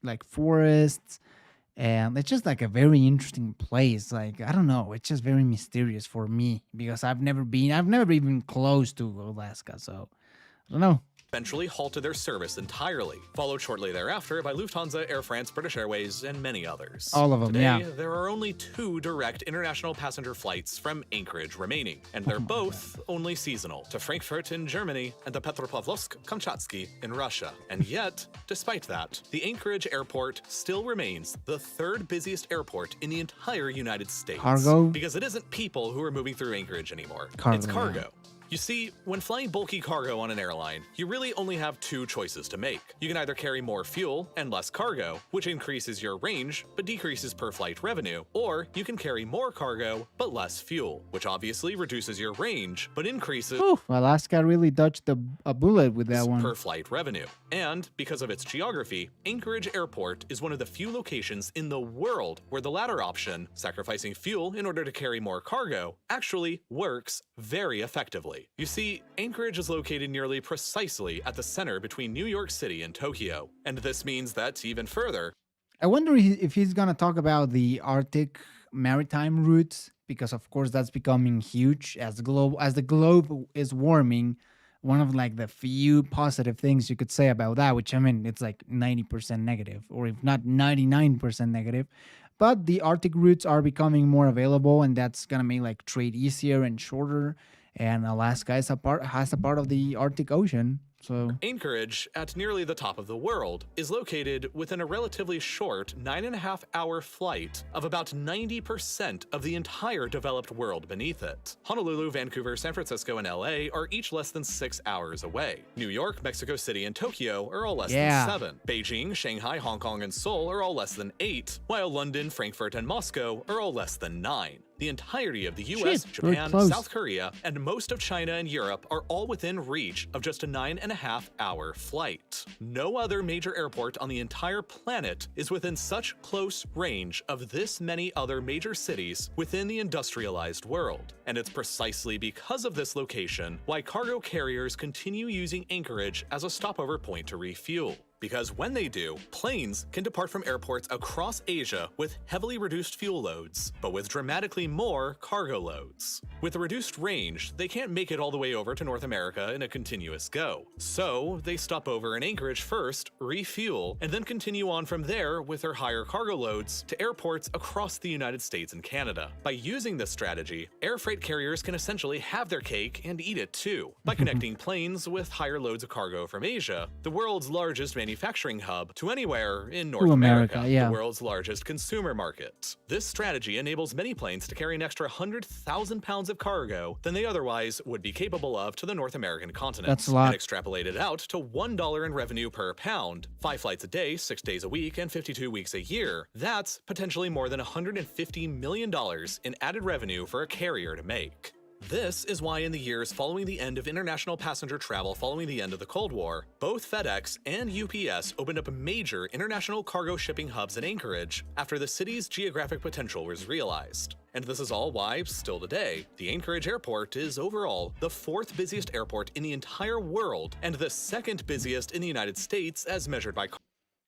like forests. And it's just like a very interesting place. Like, I don't know. It's just very mysterious for me because I've never been close to Alaska. So I don't know. Eventually halted their service entirely, followed shortly thereafter by Lufthansa, Air France, British Airways, and many others. All of them, Today, there are only 2 direct international passenger flights from Anchorage remaining, and they're both only seasonal, to Frankfurt in Germany and to Petropavlovsk-Kamchatsky in Russia. And yet, despite that, the Anchorage airport still remains the 3rd busiest airport in the entire United States. Cargo? Because it isn't people who are moving through Anchorage anymore. It's cargo. Yeah. You see, when flying bulky cargo on an airline, you really only have 2 choices to make. You can either carry more fuel and less cargo, which increases your range but decreases per flight revenue, or you can carry more cargo but less fuel, which obviously reduces your range but increases Alaska really dodged a bullet with that one. Per flight revenue. And because of its geography, Anchorage Airport is one of the few locations in the world where the latter option, sacrificing fuel in order to carry more cargo, actually works very effectively. exactly. You see, Anchorage is located nearly precisely at the center between New York City and Tokyo. And this means that, even further, I wonder if he's gonna talk about the Arctic maritime routes, because of course that's becoming huge as the globe is warming. One of like the few positive things you could say about that, which I mean it's like 90% negative, or if not 99% negative. But the Arctic routes are becoming more available, and that's gonna make like trade easier and shorter. And Alaska is has a part of the Arctic Ocean, so Anchorage, at nearly the top of the world, is located within a relatively short 9.5-hour flight of about 90% of the entire developed world beneath it. Honolulu, Vancouver, San Francisco, and LA are each less than 6 hours away. New York, Mexico City, and Tokyo are all less than 7. Beijing, Shanghai, Hong Kong, and Seoul are all less than 8, while London, Frankfurt, and Moscow are all less than 9. The entirety of the US, Japan, South Korea, and most of China and Europe are all within reach of just a 9.5-hour flight. No other major airport on the entire planet is within such close range of this many other major cities within the industrialized world. And it's precisely because of this location why cargo carriers continue using Anchorage as a stopover point to refuel. Because when they do, planes can depart from airports across Asia with heavily reduced fuel loads, but with dramatically more cargo loads. With a reduced range, they can't make it all the way over to North America in a continuous go. So they stop over in Anchorage first, refuel, and then continue on from there with their higher cargo loads to airports across the United States and Canada. By using this strategy, air freight carriers can essentially have their cake and eat it too. By connecting planes with higher loads of cargo from Asia, the world's largest manufacturing hub, to anywhere in North America, the world's largest consumer market. This strategy enables many planes to carry an extra 100,000 pounds of cargo than they otherwise would be capable of to the North American continent. That's a lot. And extrapolated out to $1 in revenue per pound, 5 flights a day, 6 days a week, and 52 weeks a year. That's potentially more than $150 million in added revenue for a carrier to make. This is why in the years following the end of international passenger travel following the end of the Cold War, both FedEx and UPS opened up major international cargo shipping hubs in Anchorage after the city's geographic potential was realized. And this is all why, still today, the Anchorage airport is overall the 4th busiest airport in the entire world and the 2nd busiest in the United States as measured by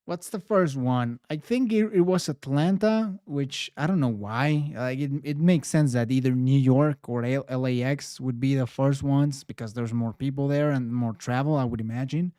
What's the first one? I think it was Atlanta, which I don't know why. Like it makes sense that either New York or LAX would be the first ones because there's more people there and more travel, I would imagine.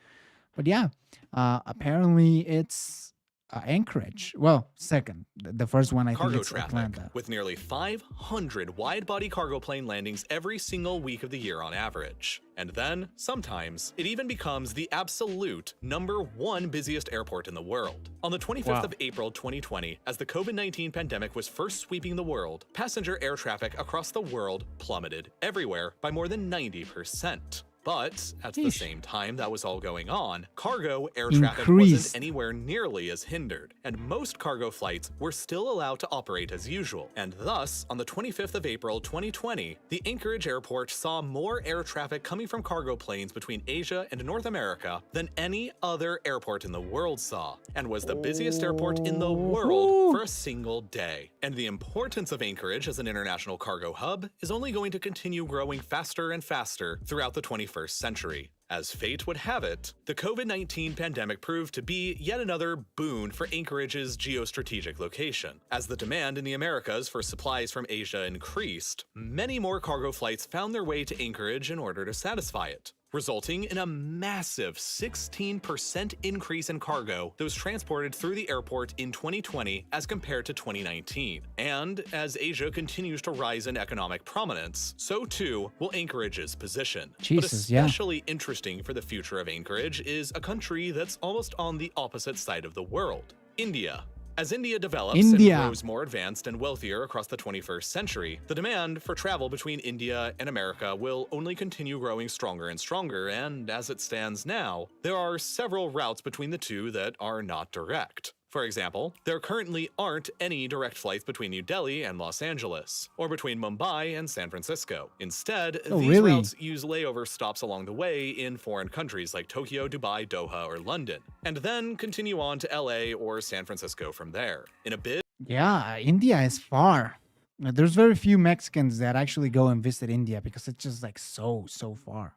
But yeah, apparently it's Anchorage. Well, second. The first one I think it's Atlanta. With nearly 500 wide-body cargo plane landings every single week of the year on average. And then, sometimes, it even becomes the absolute #1 busiest airport in the world. On the 25th of April 2020, as the COVID-19 pandemic was first sweeping the world, passenger air traffic across the world plummeted everywhere by more than 90%. But at the same time that was all going on, cargo air traffic wasn't anywhere nearly as hindered, and most cargo flights were still allowed to operate as usual. And thus, on the 25th of April 2020, the Anchorage airport saw more air traffic coming from cargo planes between Asia and North America than any other airport in the world saw, and was the busiest airport in the world for a single day. And the importance of Anchorage as an international cargo hub is only going to continue growing faster and faster throughout the 21st century. As fate would have it, the COVID-19 pandemic proved to be yet another boon for Anchorage's geostrategic location. As the demand in the Americas for supplies from Asia increased, many more cargo flights found their way to Anchorage in order to satisfy it, resulting in a massive 16% increase in cargo that was transported through the airport in 2020 as compared to 2019. And as Asia continues to rise in economic prominence, so too will Anchorage's position. But especially interesting for the future of Anchorage is a country that's almost on the opposite side of the world: India. As India develops and grows more advanced and wealthier across the 21st century, the demand for travel between India and America will only continue growing stronger and stronger, and as it stands now, there are several routes between the two that are not direct. For example, there currently aren't any direct flights between New Delhi and Los Angeles, or between Mumbai and San Francisco. Instead, these routes use layover stops along the way in foreign countries like Tokyo, Dubai, Doha, or London, and then continue on to LA or San Francisco from there. In a bid— Yeah, India is far. There's very few Mexicans that actually go and visit India because it's just like so far.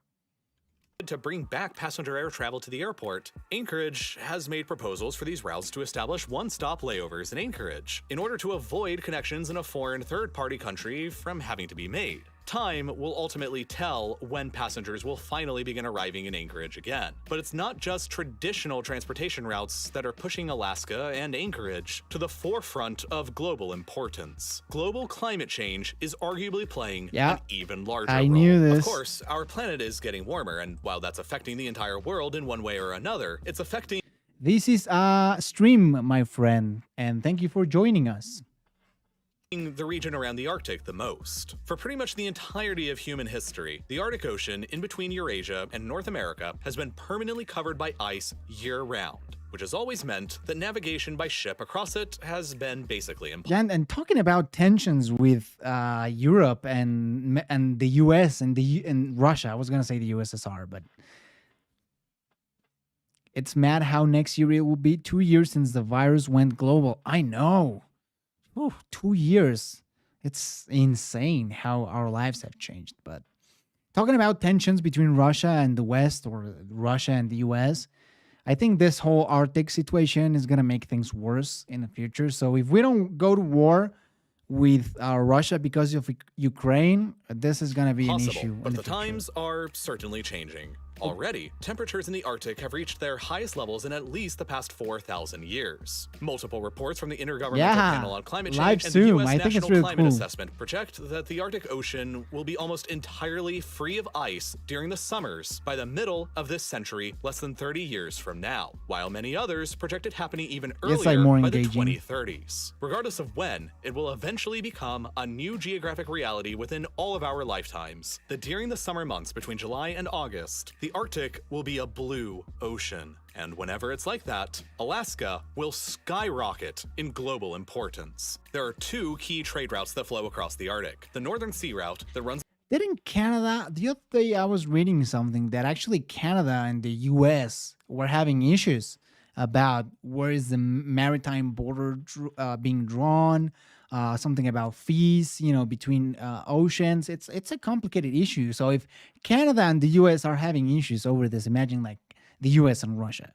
To bring back passenger air travel to the airport, Anchorage has made proposals for these routes to establish one-stop layovers in Anchorage in order to avoid connections in a foreign third-party country from having to be made. Time will ultimately tell when passengers will finally begin arriving in Anchorage again. But it's not just traditional transportation routes that are pushing Alaska and Anchorage to the forefront of global importance. Global climate change is arguably playing an even larger role. I knew this. Of course, our planet is getting warmer, and while that's affecting the entire world in one way or another, it's affecting... This is a stream, my friend, and thank you for joining us. The region around the Arctic the most. For pretty much the entirety of human history, the Arctic Ocean in between Eurasia and North America has been permanently covered by ice year-round, which has always meant that navigation by ship across it has been basically impossible. Yeah, and talking about tensions with Europe and the US and Russia, I was gonna say the USSR, but it's mad how next year it will be 2 years since the virus went global. I know. Oh, 2 years. It's insane how our lives have changed. But talking about tensions between Russia and the West, or Russia and the US, I think this whole Arctic situation is going to make things worse in the future. So if we don't go to war with Russia because of Ukraine, this is going to be an issue. But the times are certainly changing. Already, temperatures in the Arctic have reached their highest levels in at least the past 4,000 years. Multiple reports from the Intergovernmental Panel on Climate Change and the U.S. National Climate Assessment project that the Arctic Ocean will be almost entirely free of ice during the summers by the middle of this century, less than 30 years from now, while many others project it happening even earlier by the 2030s. Regardless of when, it will eventually become a new geographic reality within all of our lifetimes, that during the summer months between July and August, the Arctic will be a blue ocean. And whenever it's like that, Alaska will skyrocket in global importance. There are two key trade routes that flow across the Arctic. The Northern Sea Route that runs... Didn't Canada... The other day I was reading something that actually Canada and the US were having issues about where is the maritime border being drawn, something about fees, between oceans. It's a complicated issue. So if Canada and the US are having issues over this, imagine like the US and Russia.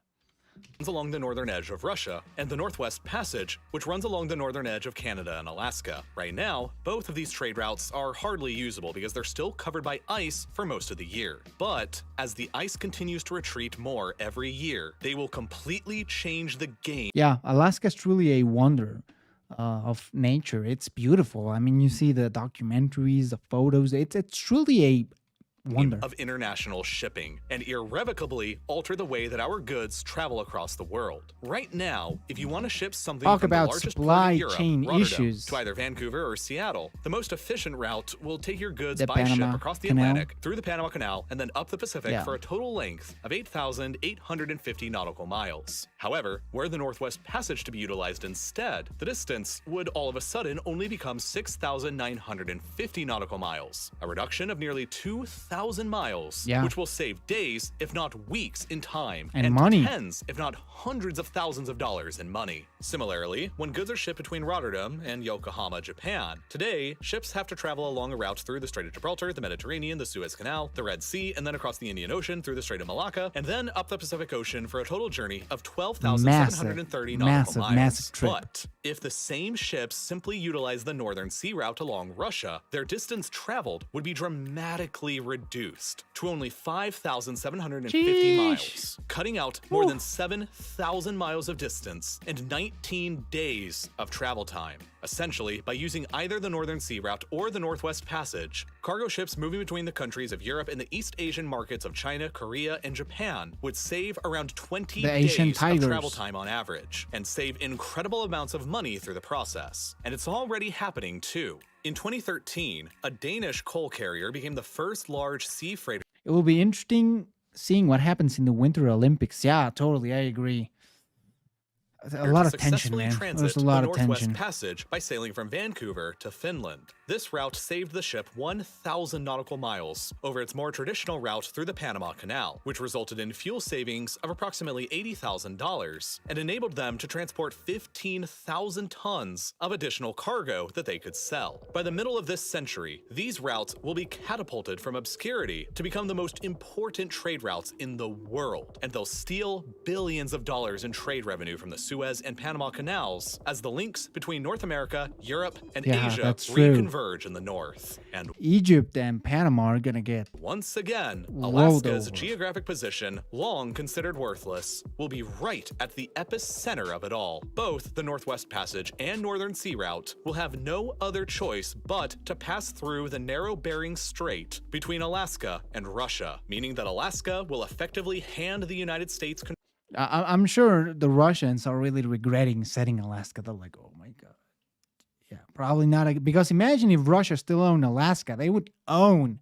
Runs along the northern edge of Russia, and the Northwest Passage, which runs along the northern edge of Canada and Alaska. Right now, both of these trade routes are hardly usable because they're still covered by ice for most of the year. But as the ice continues to retreat more every year, they will completely change the game. Yeah, Alaska's truly a wonder of nature. It's beautiful. I mean, you see the documentaries, the photos. It's truly a wonder of international shipping and irrevocably alter the way that our goods travel across the world. Right now, if you want to ship something from the largest port in Europe, Rotterdam, to either Vancouver or Seattle, the most efficient route will take your goods by ship across the Atlantic, through the Panama Canal, and then up the Pacific for a total length of 8,850 nautical miles. However, were the Northwest Passage to be utilized instead, the distance would all of a sudden only become 6,950 nautical miles, a reduction of nearly 2,000 miles, which will save days, if not weeks, in time, and money. Tens, if not hundreds of thousands of dollars in money. Similarly, when goods are shipped between Rotterdam and Yokohama, Japan, today, ships have to travel along a route through the Strait of Gibraltar, the Mediterranean, the Suez Canal, the Red Sea, and then across the Indian Ocean through the Strait of Malacca, and then up the Pacific Ocean for a total journey of 12,730 nautical miles. But if the same ships simply utilize the Northern Sea Route along Russia, their distance traveled would be dramatically reduced to only 5,750 miles, cutting out more than 7,000 miles of distance and 19 days of travel time. Essentially, by using either the Northern Sea Route or the Northwest Passage, cargo ships moving between the countries of Europe and the East Asian markets of China, Korea, and Japan would save around 20 days of travel time on average, and save incredible amounts of money through the process. And it's already happening too. In 2013, a Danish coal carrier became the first large sea freighter. It will be interesting seeing what happens in the Winter Olympics. Yeah, totally, I agree. A lot of tension, successfully man. transit There's a lot the of Northwest tension. Passage by sailing from Vancouver to Finland. This route saved the ship 1,000 nautical miles over its more traditional route through the Panama Canal, which resulted in fuel savings of approximately $80,000 and enabled them to transport 15,000 tons of additional cargo that they could sell. By the middle of this century, these routes will be catapulted from obscurity to become the most important trade routes in the world, and they'll steal billions of dollars in trade revenue from the Suez and Panama Canals as the links between North America, Europe, and Asia that's true. reconverge in the north. And Egypt and Panama are gonna get once again, rolled Alaska's over. geographic position, long considered worthless, will be right at the epicenter of it all. Both the Northwest Passage and Northern Sea Route will have no other choice but to pass through the narrow Bering Strait between Alaska and Russia, meaning that Alaska will effectively hand the United States I'm sure the Russians are really regretting setting Alaska. They're like, oh my God. Yeah, probably not. Because imagine if Russia still owned Alaska, they would own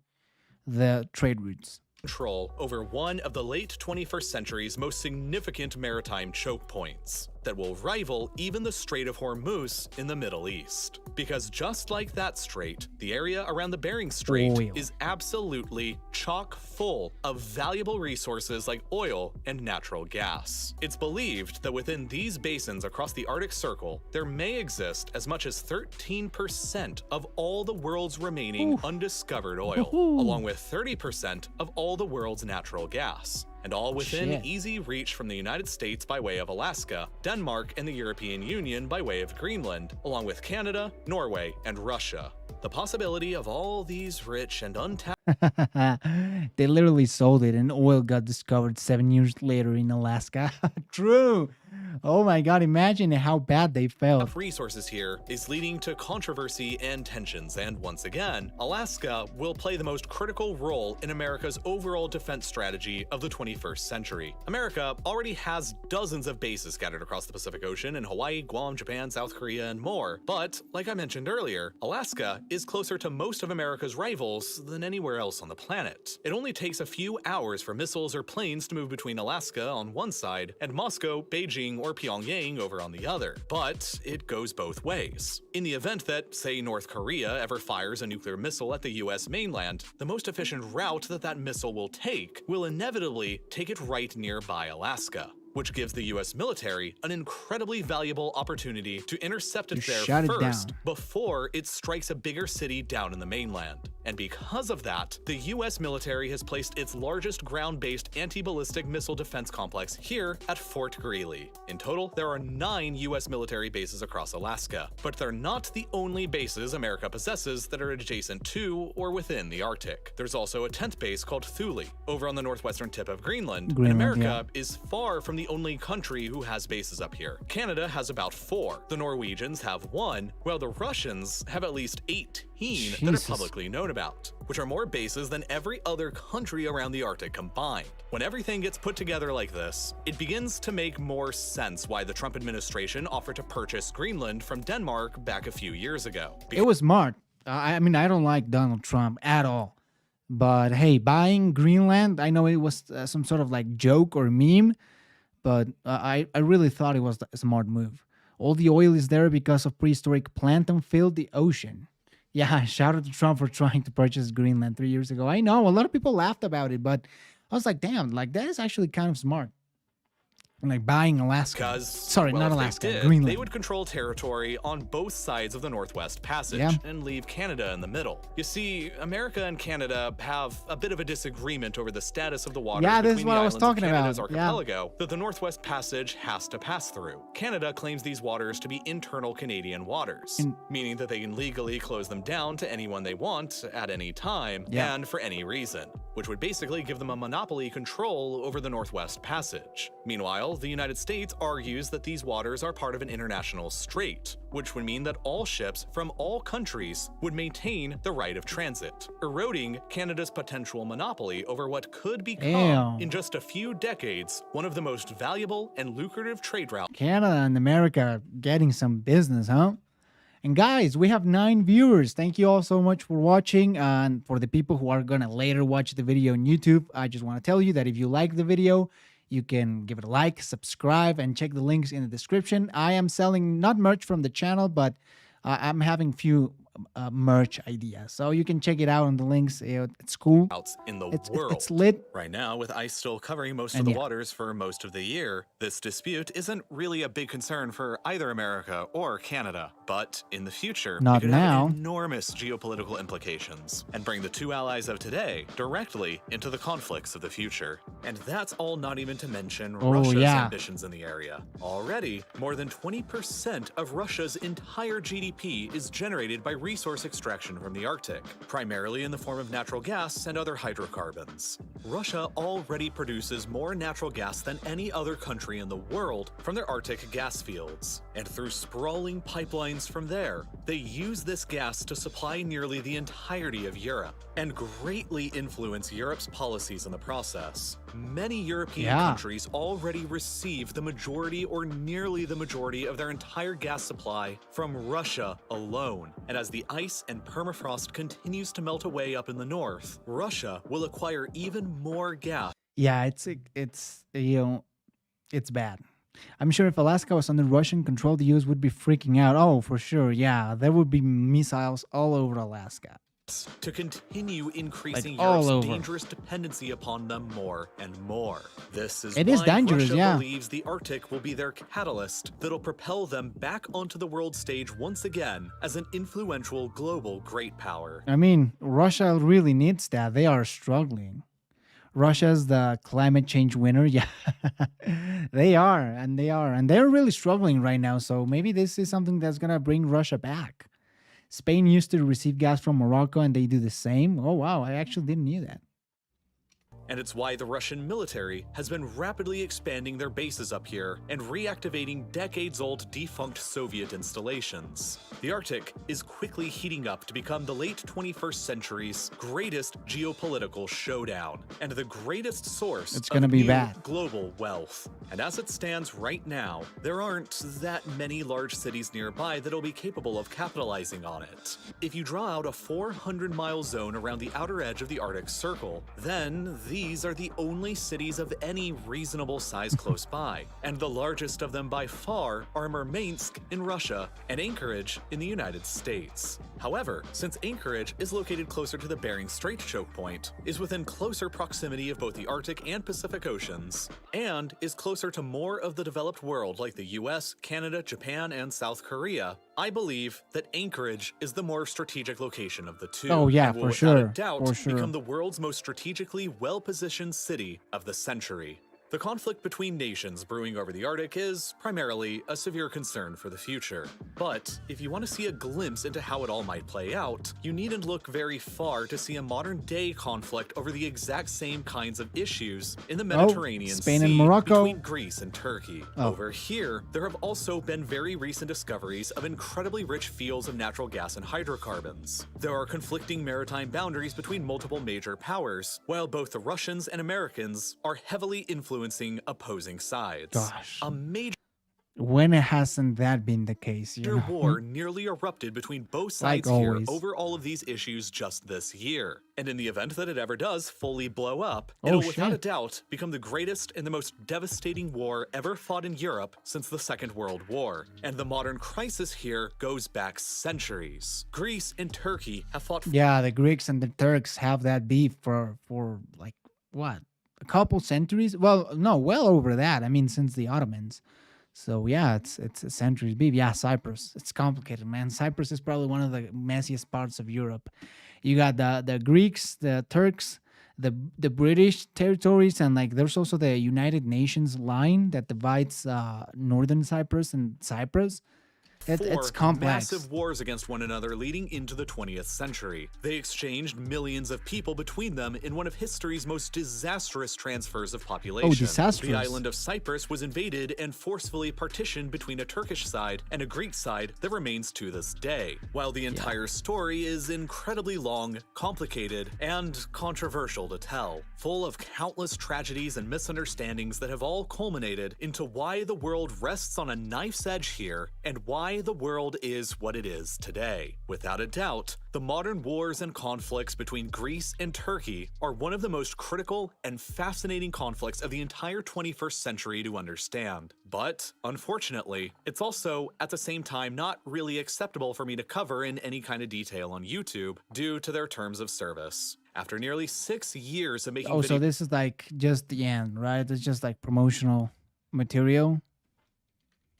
the trade routes. control over one of the late 21st century's most significant maritime choke points that will rival even the Strait of Hormuz in the Middle East. Because just like that strait, the area around the Bering Strait Oil. is absolutely chock full of valuable resources like oil and natural gas. It's believed that within these basins across the Arctic Circle, there may exist as much as 13% of all the world's remaining undiscovered oil, along with 30% of all the world's natural gas. And all within Shit. easy reach from the United States by way of Alaska, Denmark, and the European Union by way of Greenland, along with Canada, Norway, and Russia. The possibility of all these rich and untapped They literally sold it and oil got discovered 7 years later in Alaska. True. Oh my God, imagine how bad they felt. resources here is leading to controversy and tensions, and once again, Alaska will play the most critical role in America's overall defense strategy of the 21st century. America already has dozens of bases scattered across the Pacific Ocean in Hawaii, Guam, Japan, South Korea, and more, but like I mentioned earlier, Alaska is closer to most of America's rivals than anywhere else on the planet. It only takes a few hours for missiles or planes to move between Alaska on one side and Moscow, Beijing, or Pyongyang over on the other. But it goes both ways. In the event that, say, North Korea ever fires a nuclear missile at the US mainland, the most efficient route that missile will take will inevitably take it right nearby Alaska, which gives the US military an incredibly valuable opportunity to intercept it To there shut it first down. before it strikes a bigger city down in the mainland. And because of that, the US military has placed its largest ground-based anti-ballistic missile defense complex here at Fort Greely. In total, there are 9 US military bases across Alaska, but they're not the only bases America possesses that are adjacent to or within the Arctic. There's also a 10th base called Thule over on the northwestern tip of Greenland, and Greenland, America is far from the only country who has bases up here. Canada has about 4, the Norwegians have 1, while the Russians have at least 18 that are Jesus. publicly known about, which are more bases than every other country around the Arctic combined. When everything gets put together like this, it begins to make more sense why the Trump administration offered to purchase Greenland from Denmark back a few years ago. It was smart. I mean, I don't like Donald Trump at all. But hey, buying Greenland, I know it was some sort of like joke or meme, but I really thought it was a smart move. All the oil is there because of prehistoric plankton filled the ocean. Yeah, shout out to Trump for trying to purchase Greenland 3 years ago. I know a lot of people laughed about it, but I was like, damn, like that is actually kind of smart. Like buying Alaska. Because, Sorry, well, not if Alaska, they did, Greenland. They would control territory on both sides of the Northwest Passage Yeah. and leave Canada in the middle. You see, America and Canada have a bit of a disagreement over the status of the waters Yeah, this is between what the I was islands talking of Canada's about. Yeah. archipelago that the Northwest Passage has to pass through. Canada claims these waters to be internal Canadian waters, meaning that they can legally close them down to anyone they want at any time Yeah. and for any reason, which would basically give them a monopoly control over the Northwest Passage. Meanwhile, the United States argues that these waters are part of an international strait, which would mean that all ships from all countries would maintain the right of transit, eroding Canada's potential monopoly over what could become, Damn. in just a few decades, one of the most valuable and lucrative trade routes. Canada and America getting some business, huh? And guys, we have 9 viewers. Thank you all so much for watching. And for the people who are going to later watch the video on YouTube, I just want to tell you that if you like the video, You can give it a like, subscribe, and check the links in the description. I am selling not merch from the channel, but I'm having few merch ideas. So you can check it out on the links. It's cool. In the It's world. it's lit. Right now, with ice still covering most of And the yeah. waters for most of the year, this dispute isn't really a big concern for either America or Canada. But in the future, Not it could now. have enormous geopolitical implications and bring the two allies of today directly into the conflicts of the future. And that's all not even to mention Russia's ambitions in the area. Already, more than 20% of Russia's entire GDP is generated by resource extraction from the Arctic, primarily in the form of natural gas and other hydrocarbons. Russia already produces more natural gas than any other country in the world from their Arctic gas fields. And through sprawling pipelines from there, they use this gas to supply nearly the entirety of Europe and greatly influence Europe's policies in the process. Many European countries already receive the majority or nearly the majority of their entire gas supply from Russia alone. And as the ice and permafrost continues to melt away up in the north, Russia will acquire even more gas. Yeah, it's it's bad. I'm sure if Alaska was under Russian control, the US would be freaking out. Oh, for sure. Yeah, there would be missiles all over Alaska. To continue increasing Like all Europe's over. dangerous dependency upon them more and more. This is It why is dangerous, Russia yeah. believes the Arctic will be their catalyst that'll propel them back onto the world stage once again as an influential global great power. I mean, Russia really needs that. They are struggling. Russia's the climate change winner. Yeah, they are. And they're really struggling right now. So maybe this is something that's going to bring Russia back. Spain used to receive gas from Morocco and they do the same. Oh, wow. I actually didn't know that. And it's why the Russian military has been rapidly expanding their bases up here and reactivating decades-old defunct Soviet installations. The Arctic is quickly heating up to become the late 21st century's greatest geopolitical showdown and the greatest source It's gonna of be new bad. global wealth. And as it stands right now, there aren't that many large cities nearby that'll be capable of capitalizing on it. If you draw out a 400-mile zone around the outer edge of the Arctic Circle, then these are the only cities of any reasonable size close by, and the largest of them by far are Murmansk in Russia and Anchorage in the United States. However, since Anchorage is located closer to the Bering Strait choke point, is within closer proximity of both the Arctic and Pacific Oceans, and is closer to more of the developed world like the US, Canada, Japan, and South Korea, I believe that Anchorage is the more strategic location of the two. Oh, yeah, and will for without a sure, doubt for sure. become the world's most strategically well-positioned city of the century. The conflict between nations brewing over the Arctic is primarily a severe concern for the future. But if you want to see a glimpse into how it all might play out, you needn't look very far to see a modern-day conflict over the exact same kinds of issues in the Mediterranean Spain Sea and Morocco. between Greece and Turkey. Over here, there have also been very recent discoveries of incredibly rich fields of natural gas and hydrocarbons. There are conflicting maritime boundaries between multiple major powers, while both the Russians and Americans are heavily influencing opposing sides. Gosh. A major When hasn't that been the case? You know? war nearly erupted between both Like sides here always. over all of these issues just this year. And in the event that it ever does fully blow up, Oh, it'll without a shit. doubt become the greatest and the most devastating war ever fought in Europe since the Second World War. And the modern crisis here goes back centuries. Greece and Turkey have fought Yeah, the Greeks and the Turks have that beef for like what? A couple centuries? Well, no, well over that. I mean, since the Ottomans. So yeah, it's a centuries beef. Yeah, Cyprus. It's complicated, man. Cyprus is probably one of the messiest parts of Europe. You got the Greeks, the Turks, the British territories, and like there's also the United Nations line that divides northern Cyprus and Cyprus. It's complex. massive wars against one another leading into the 20th century. They exchanged millions of people between them in one of history's most disastrous transfers of population. Oh, disastrous. The island of Cyprus was invaded and forcefully partitioned between a Turkish side and a Greek side that remains to this day. While the entire story is incredibly long, complicated, and controversial to tell, full of countless tragedies and misunderstandings that have all culminated into why the world rests on a knife's edge here and why why the world is what it is today. Without a doubt, the modern wars and conflicts between Greece and Turkey are one of the most critical and fascinating conflicts of the entire 21st century to understand. But, unfortunately, it's also, at the same time, not really acceptable for me to cover in any kind of detail on YouTube due to their terms of service. After nearly 6 years of making Oh, so this is like just the end, right? It's just like promotional material.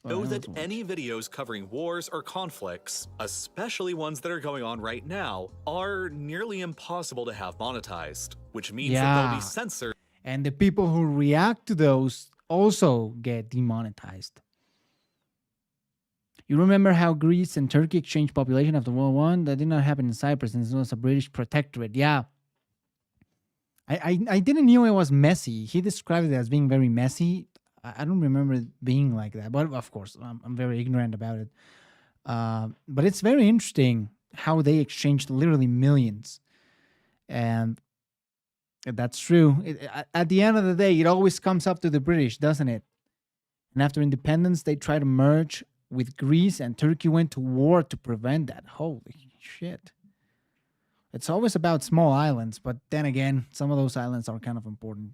know that any videos covering wars or conflicts, especially ones that are going on right now, are nearly impossible to have monetized, which means that they'll be censored. And the people who react to those also get demonetized. You remember how Greece and Turkey exchanged population after World War I? That did not happen in Cyprus, since it was a British protectorate. Yeah. I didn't know it was messy. He described it as being very messy. I don't remember it being like that. But of course, I'm very ignorant about it. But it's very interesting how they exchanged literally millions. And that's true. At the end of the day, it always comes up to the British, doesn't it? And after independence, they tried to merge with Greece, and Turkey went to war to prevent that. Holy shit. It's always about small islands, but then again, some of those islands are kind of important.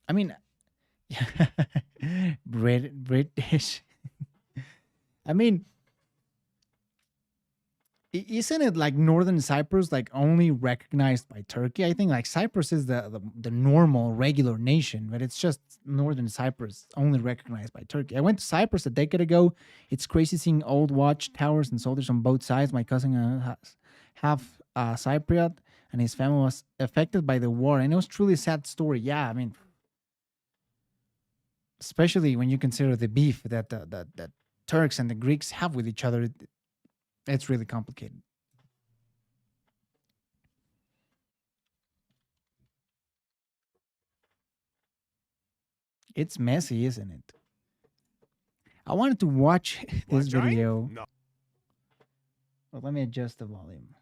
I mean, British. I mean, isn't it like Northern Cyprus like only recognized by Turkey? I think like Cyprus is the normal regular nation, but it's just Northern Cyprus only recognized by Turkey. I went to Cyprus a decade ago. It's crazy seeing old watchtowers and soldiers on both sides. My cousin has half Cypriot, and his family was affected by the war, and it was truly a sad story. Yeah, I mean, especially when you consider the beef that that Turks and the Greeks have with each other. It's really complicated. It's messy, isn't it? I wanted to watch this video. No. Well, let me adjust the volume.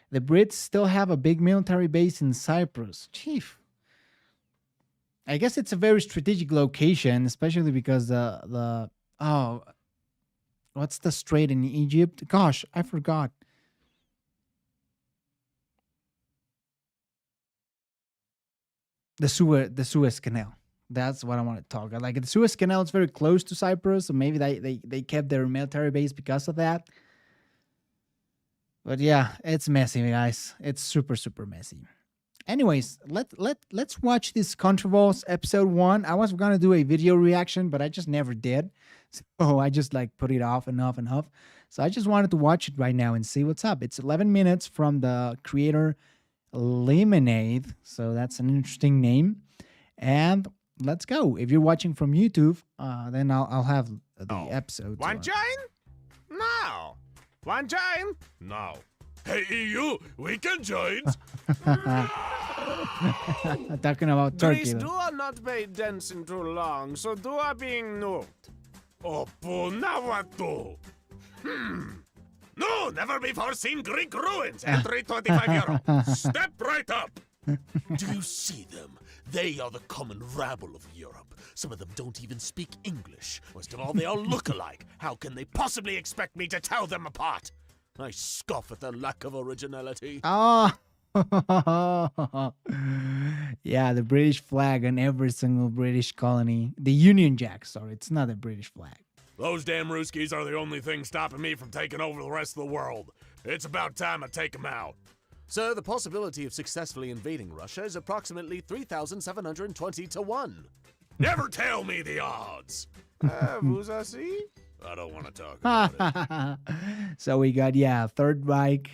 The Brits still have a big military base in Cyprus. Chief. I guess it's a very strategic location, especially because what's the strait in Egypt? Gosh, I forgot. The Suez Canal. That's what I want to talk about. Like the Suez Canal is very close to Cyprus, so maybe they kept their military base because of that. But yeah, it's messy, guys. It's super messy. Anyways, let's watch this Countryballs episode 1. I was gonna do a video reaction, but I just never did. So I just like put it off and off and off. So I just wanted to watch it right now and see what's up. It's 11 minutes from the creator Lemonade. So that's an interesting name. And let's go. If you're watching from YouTube, then I'll have the episode. One join? No. One join? No. Hey, EU, we can join. Talking about Turkey. Please do not be dancing too long, so do are being nude. Opo nawatu. No, never before seen Greek ruins. Entry 25 euro. Step right up. Do you see them? They are the common rabble of Europe. Some of them don't even speak English. Worst of all, they all look alike. How can they possibly expect me to tell them apart? I scoff at their lack of originality. Oh, yeah, the British flag on every single British colony. The Union Jack, sorry, it's not a British flag. Those damn Ruskies are the only thing stopping me from taking over the rest of the world. It's about time I take them out. Sir, the possibility of successfully invading Russia is approximately 3,720 to 1. Never tell me the odds. Vous aussi? I don't want to talk about it. So we got, Third Reich,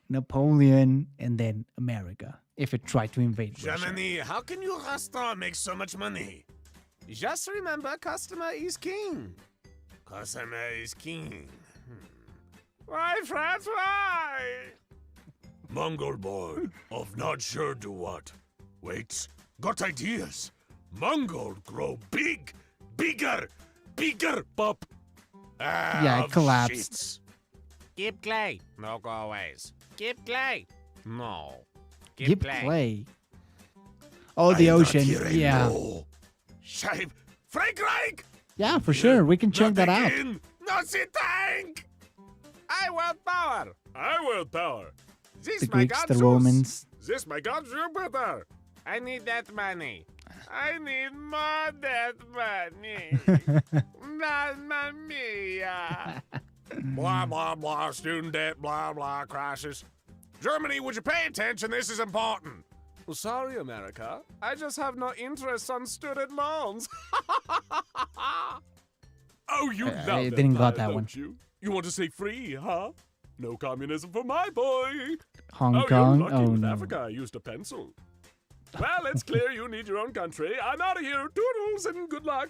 Napoleon, and then America, if it tried to invade Russia. Gemini, how can your restaurant make so much money? Just remember, customer is king. Customer is king. Why, France, why? Mongol boy, of not sure do what. Wait, got ideas. Mongol grow big, bigger, pop. Yeah, it collapsed. Shits. Keep clay. No go aways. Keep clay. No. Keep clay. Oh, the I'm not ocean. here Yeah. alone. Scheib, Frankreich! Yeah, for sure. We can check that out. Not the tank! I want power! I want power! This The my Greeks, god the Zeus. Romans. This my god Jupiter! I need that money. I need more that money. Mamma mia! Blah, blah, blah, student debt, blah, blah, crisis. Germany, would you pay attention? This is important. Well, sorry, America. I just have no interest on student loans. Oh, you love I that didn't got line, that don't one. You? You want to say free, huh? No communism for my boy. Hong Oh, Kong. you're lucky. Oh With no. Africa, I used a pencil. Well, it's clear you need your own country. I'm out of here. Toodles and good luck.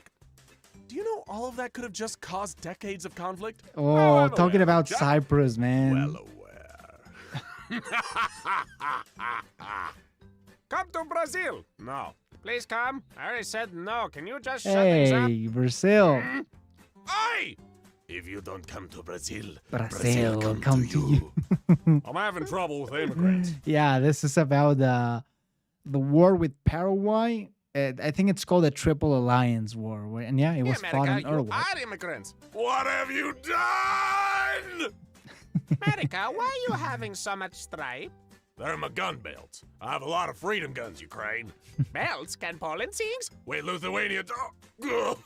Do you know all of that could have just caused decades of conflict? Oh, I'm talking aware, about Jack. Cyprus, man. Well aware. Come to Brazil. No. Please come. I already said no. Can you just shut things up? Hey, Brazil. Oi! If you don't come to Brazil, Brazil will come come to you. I'm having trouble with immigrants. Yeah, this is about the war with Paraguay. I think it's called the Triple Alliance War. And yeah, it was fought in you Uruguay. are immigrants. What have you done? America, why are you having so much strife? They're my gun belts. I have a lot of freedom guns, Ukraine. Belts? Can Poland sings? Wait, Lithuania. God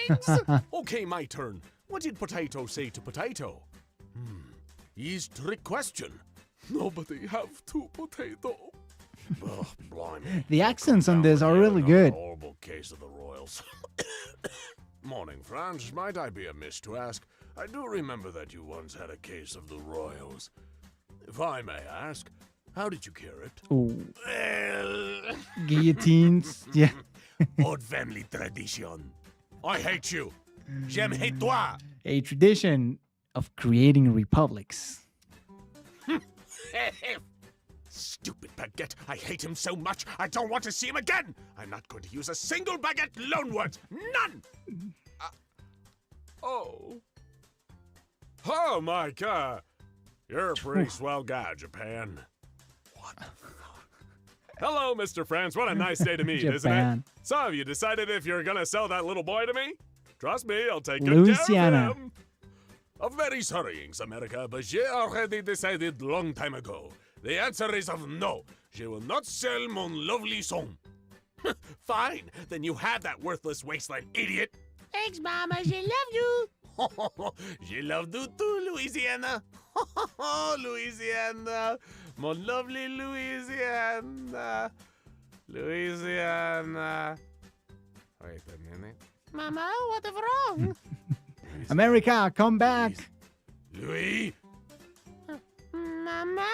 helpings! Okay, my turn. What did potato say to potato? Easy trick question. Nobody have two potato. Oh, blimey. The accents on Down this with are yet really another good. Horrible case of the royals. Morning, Franz. Might I be amiss to ask? I do remember that you once had a case of the royals. If I may ask, how did you cure it? Oh, Well, guillotines. Yeah. old family tradition. I hate you. J'aime hate toi. A tradition of creating republics. Stupid baguette. I hate him so much. I don't want to see him again. I'm not going to use a single baguette loanword. None. Oh. Oh, my God. You're a pretty swell guy, Japan. What the fuck? Hello, Mr. France. What a nice day to meet, isn't it? Japan. So, have you decided if you're going to sell that little boy to me? Trust me, I'll take good Louisiana. care of him. A very sorry, America, but j'ai already decided long time ago. The answer is of no. Je will not sell mon lovely son. Fine, then you have that worthless wasteland idiot. Thanks, Mama. Je love you. Je love you too, Louisiana. Louisiana. Mon lovely Louisiana. Louisiana. Wait a minute. Mama, what is wrong? America, come back. Louis, Mama?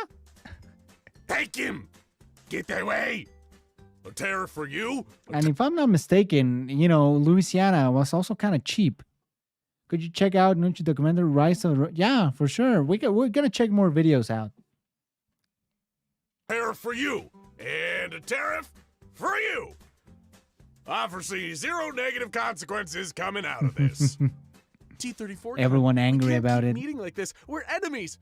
take him. Get away. A tariff for you? And if I'm not mistaken, Louisiana was also kind of cheap. Could you check out Nuchi documentary Rise of Yeah, for sure. We're gonna check more videos out. Tariff for you. And a tariff for you. I foresee zero negative consequences coming out of this. T-34. Everyone angry we can't about keep it. meeting like this. We're enemies.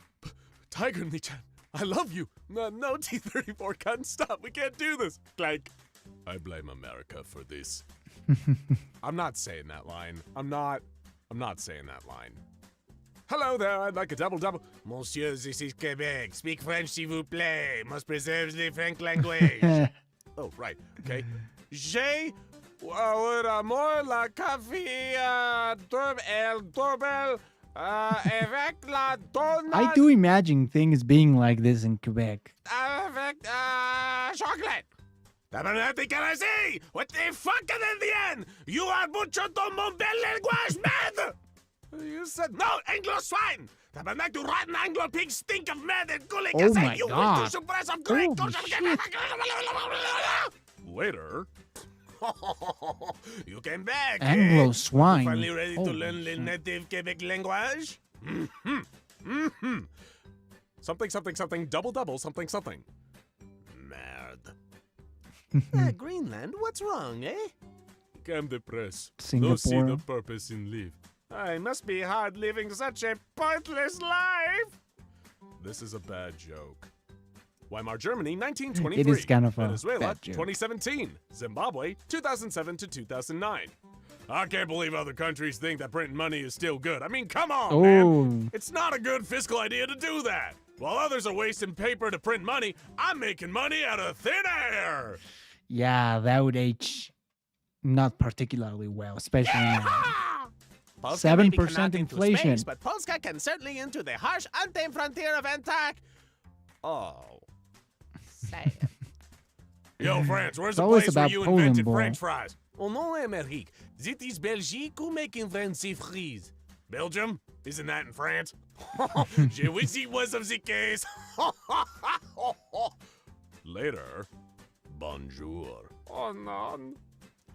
Tiger Nichan, I love you. No, T-34 can't stop. We can't do this. Clank. I blame America for this. I'm not saying that line. I'm not saying that line. Hello there, I'd like a double. Monsieur, this is Quebec. Speak French, s'il vous plaît. Must preserve the Frank language. Oh, right. Okay. J'ai more la café doorbell avec la donut I do imagine things being like this in Quebec. avec chocolate. Tabarnate canasi! What the fuck? And in the end, you are mucho ton mon bel language, man! You said no, Anglo swine! Tabarnak, you rotten Anglo pig stink of mad and gully Oh my you God. will suppress of great Holy shit. Later. You came back. Anglo eh? swine. Finally ready to Holy learn the shit. native Quebec language? Something, double, something. Merde. Greenland, what's wrong, eh? I'm depressed. No see Singapore. the purpose in life. I must be hard living such a pointless life. This is a bad joke. Weimar Germany, 1923. It is kind of a Venezuela, bad joke. 2017. Zimbabwe, 2007 to 2009. I can't believe other countries think that printing money is still good. I mean, come on, man. Oh, It's not a good fiscal idea to do that. While others are wasting paper to print money, I'm making money out of thin air. yeah, that would age not particularly well, especially now. Polska maybe 7% cannot into inflation. Space, but Polska can certainly into the harsh, untamed frontier of Antarctica. Oh. Sad. Yo, France, where's the always place where about you Poland, invented boy. French fries? Oh no, Amerique. It is Belgique who make inventive fries. Belgium? Isn't that in France? Je wish it was of the case. Later. Bonjour. Oh, no.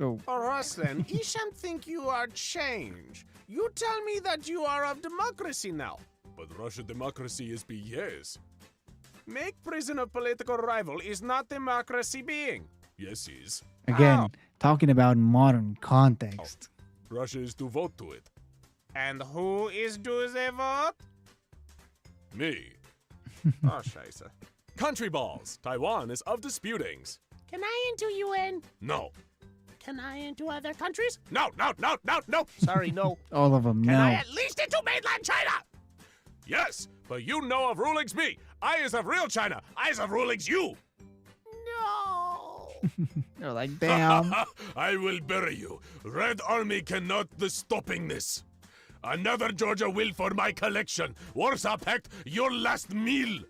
Oh, Ruslan, Isham think you are change. You tell me that you are of democracy now. But Russian democracy is BS. Make prison of political rival is not democracy being. Yes, is. again, talking about modern context. Russia is to vote to it. And who is do the vote? Me. Oh, scheiße. Countryballs. Taiwan is of disputings. Can I into UN? No. Can I into other countries? No, no, no, no, no. Sorry, no. All of them, Can no. I at least into mainland China? Yes, but you know of rulings me. I is of real China. I is of rulings you. No. They're like, damn. I will bury you. Red Army cannot be stopping this. Another Georgia will for my collection. Warsaw Pact, your last meal.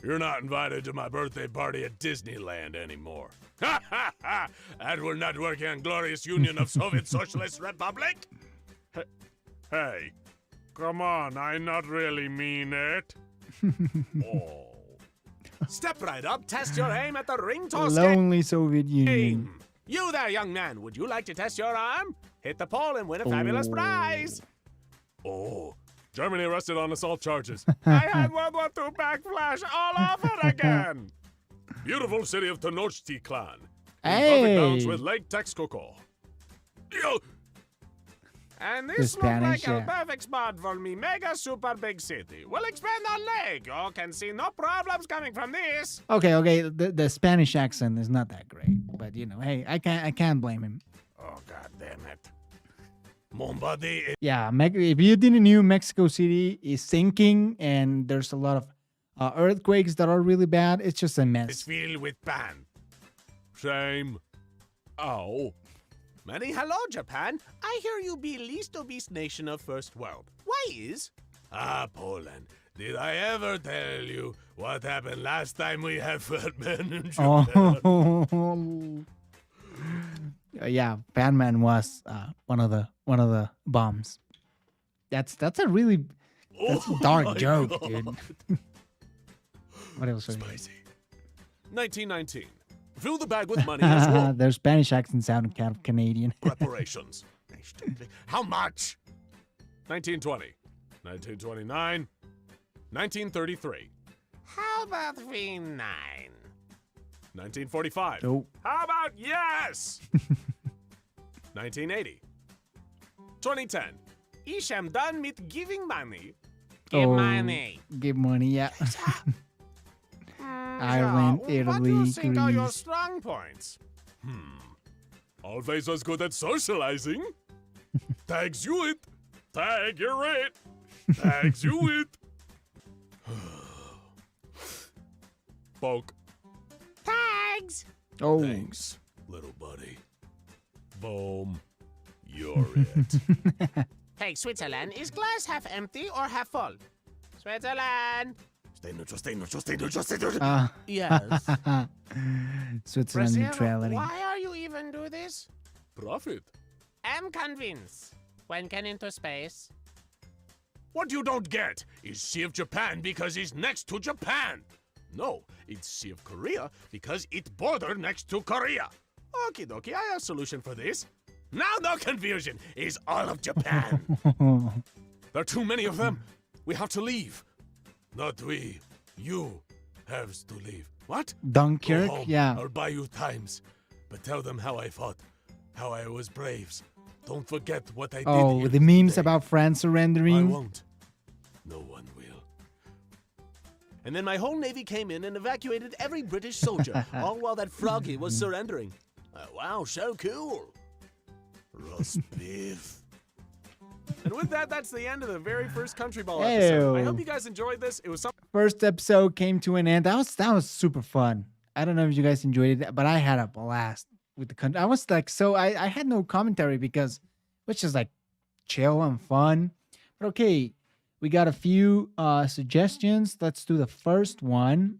You're not invited to my birthday party at Disneyland anymore. Ha ha ha! And we're not working on glorious union of Soviet Socialist Republic? Hey, come on, I not really mean it. Oh. Step right up, test your aim at the ring toss game. Lonely Soviet Union. You there, young man, would you like to test your arm? Hit the pole and win a fabulous Oh. prize. Oh, Germany arrested on assault charges. I had World War II backflash all over again. Beautiful city of Tenochtitlan. In perfect balance Hey. with Lake Texcoco. Yo. And The this look Spanish, like a yeah. perfect spot for me mega super big city. We'll expand our lake. You can see no problems coming from this. Okay, the Spanish accent is not that great, but you know, hey, I can't blame him. Oh, god damn it. Mombadi Yeah, if you didn't know, Mexico City is sinking, and there's a lot of earthquakes that are really bad. It's just a is mess. filled with pan. Shame. Ow. Many hello, Japan. I hear you be least obese nation of first world. Why is? Ah, Poland. Did I ever tell you what happened last time we had fat men in Japan? Oh, yeah, Batman was one of the bombs. That's a really a dark my joke, God. dude. What else? Was Spicy. 1919. Fill the bag with money as well. Their Spanish accent sounded kind of Canadian. Preparations. How much? 1920. 1929. 1933. How about V9? 1945. Oh, How about yes? 1980. 2010. Isham done with giving money. Give oh, money. give money, yeah. Ireland, What do you Italy, think are your Greece. strong points? Always was good at socializing. Tags you it. Tag, you're right. Tags you it. Poke. Tags. Oh, Thanks, little buddy. Boom. You're it. Hey, Switzerland, is glass half empty or half full? Switzerland. Stay neutral, stay neutral, stay neutral, stay neutral. Yes. Switzerland Brazil, neutrality. why are you even do this? Profit. I'm convinced. When can into space? What you don't get is Sea of Japan because it's next to Japan. No, it's Sea of Korea because it border next to Korea. Okie dokie, I have a solution for this. Now no confusion, is all of Japan. There are too many of them. We have to leave. Not we. You have to leave. What? Dunkirk, Go home. yeah. I'll buy you times. But tell them how I fought. How I was brave. Don't forget what I did. Oh, here the memes today. about France I surrendering. won't. No one will. And then my whole navy came in and evacuated every British soldier, all while that froggy was surrendering. Wow, so cool. Roast beef. And with that, that's the end of the very first Countryballs episode. I Ew. hope you guys enjoyed this. It was something. First episode came to an end. That was super fun. I don't know if you guys enjoyed it, but I had a blast with the country. I was like, I had no commentary because it was just like chill and fun. But okay, we got a few suggestions. Let's do the first one.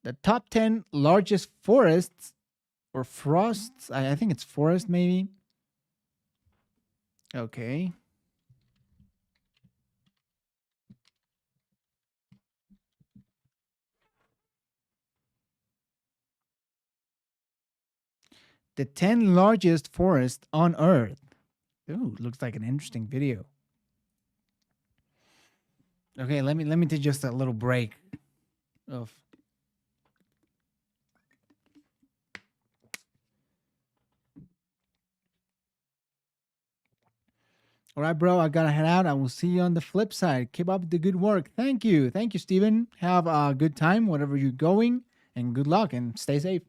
The top 10 largest forests or frosts. I think it's forest maybe. Okay. The 10 largest forests on Earth. Ooh, looks like an interesting video. Okay, let me take just a little break of. All right, bro, I gotta head out. I will see you on the flip side. Keep up the good work. Thank you, Steven. Have a good time wherever you're going, and good luck and stay safe.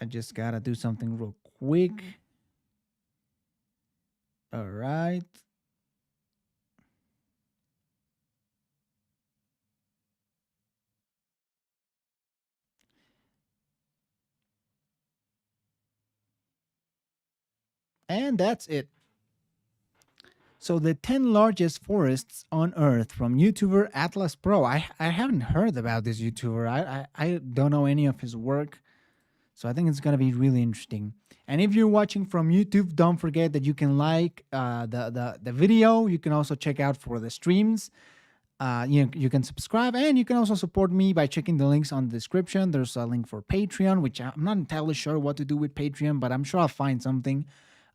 I just gotta do something real quick. All right. And that's it. So the 10 largest forests on Earth from YouTuber Atlas Pro. I haven't heard about this YouTuber. I don't know any of his work. So I think it's going to be really interesting. And if you're watching from YouTube, don't forget that you can like the video. You can also check out for the streams. You can subscribe, and you can also support me by checking the links on the description. There's a link for Patreon, which I'm not entirely sure what to do with Patreon, but I'm sure I'll find something.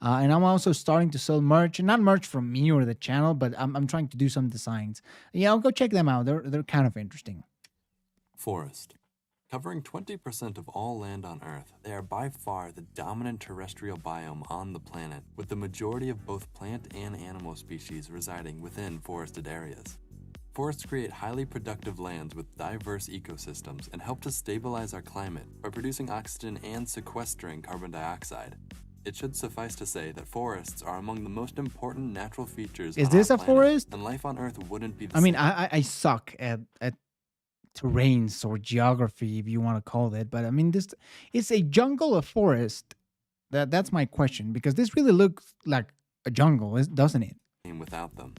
And I'm also starting to sell merch, not merch from me or the channel, but I'm trying to do some designs. Yeah, I'll go check them out. They're kind of interesting. Forest. Covering 20% of all land on Earth, they are by far the dominant terrestrial biome on the planet, with the majority of both plant and animal species residing within forested areas. Forests create highly productive lands with diverse ecosystems and help to stabilize our climate by producing oxygen and sequestering carbon dioxide. It should suffice to say that forests are among the most important natural features Is on this our a planet, forest? and life on Earth wouldn't be the I mean, same. I suck at terrains or geography, if you want to call it. But I mean, this it's a jungle or forest. That's my question, because this really looks like a jungle, doesn't it? Without them.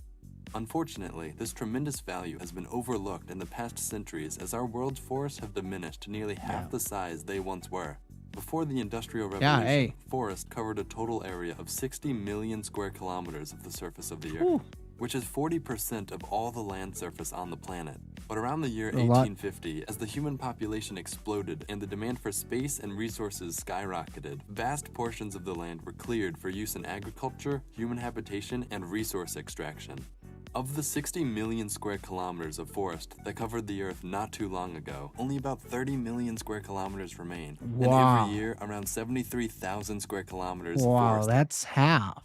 Unfortunately, this tremendous value has been overlooked in the past centuries as our world's forests have diminished to nearly half the size they once were. Before the Industrial Revolution, forests covered a total area of 60 million square kilometers of the surface of the Earth, which is 40% of all the land surface on the planet. But around the year 1850, as the human population exploded and the demand for space and resources skyrocketed, vast portions of the land were cleared for use in agriculture, human habitation, and resource extraction. Of the 60 million square kilometers of forest that covered the Earth not too long ago, only about 30 million square kilometers remain. Wow. And every year, around 73,000 square kilometers of Wow, forest. that's half.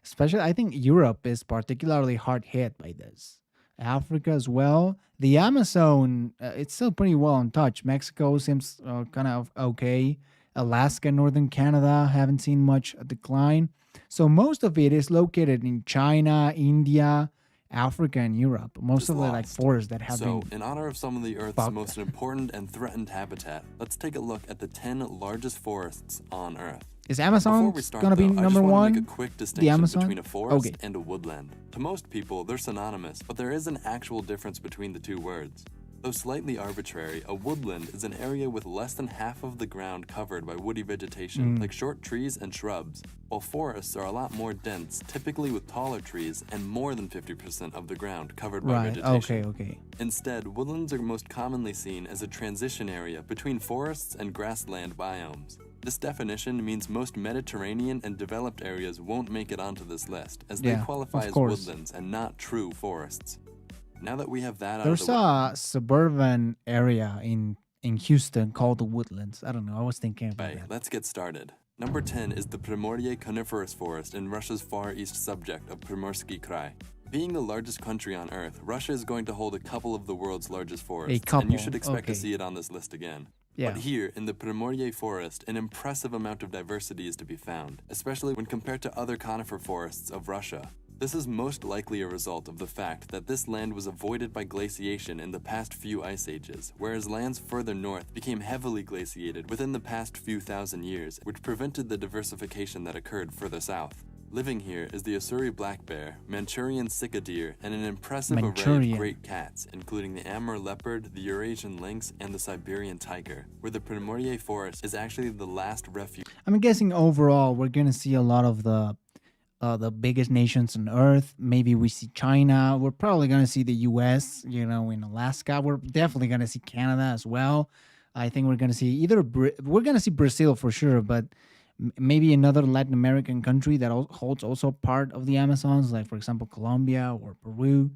Especially, I think Europe is particularly hard hit by this. Africa as well. The Amazon, it's still pretty well untouched. Mexico seems kind of okay. Alaska, northern Canada, haven't seen much decline. So most of it is located in China, India, Africa, and Europe. Most of the like forests that have been. So, in honor of some of the Earth's most important and threatened habitat, let's take a look at the 10 largest forests on Earth. Is Amazon Before we start, gonna be though, number I just want one? to make a quick The distinction Amazon? between a forest Okay. and a woodland. To most people, they're synonymous, but there is an actual difference between the two words. Though slightly arbitrary, a woodland is an area with less than half of the ground covered by woody vegetation, like short trees and shrubs, while forests are a lot more dense, typically with taller trees and more than 50% of the ground covered by vegetation. Okay. Instead, woodlands are most commonly seen as a transition area between forests and grassland biomes. This definition means most Mediterranean and developed areas won't make it onto this list, as they qualify as woodlands and not true forests. Now that we have that out of the way, there's a suburban area in Houston called the Woodlands. I don't know. I was thinking about that. let's get started. Number 10 is the Primorye coniferous forest in Russia's far east subject of Primorsky Krai. Being the largest country on Earth, Russia is going to hold a couple of the world's largest forests, and you should expect to see it on this list again. Yeah. But here, in the Primorye forest, an impressive amount of diversity is to be found, especially when compared to other conifer forests of Russia. This is most likely a result of the fact that this land was avoided by glaciation in the past few ice ages, whereas lands further north became heavily glaciated within the past few thousand years, which prevented the diversification that occurred further south. Living here is the Ussuri black bear, Manchurian sika deer, and an impressive array of great cats, including the Amur leopard, the Eurasian lynx, and the Siberian tiger, where the Primorye forest is actually the last refuge. I'm guessing overall we're gonna see a lot of the biggest nations on Earth. Maybe we see China. We're probably gonna see the U.S. You know, in Alaska. We're definitely gonna see Canada as well. I think we're gonna see we're gonna see Brazil for sure, but maybe another Latin American country that holds also part of the Amazons, like for example Colombia or Peru.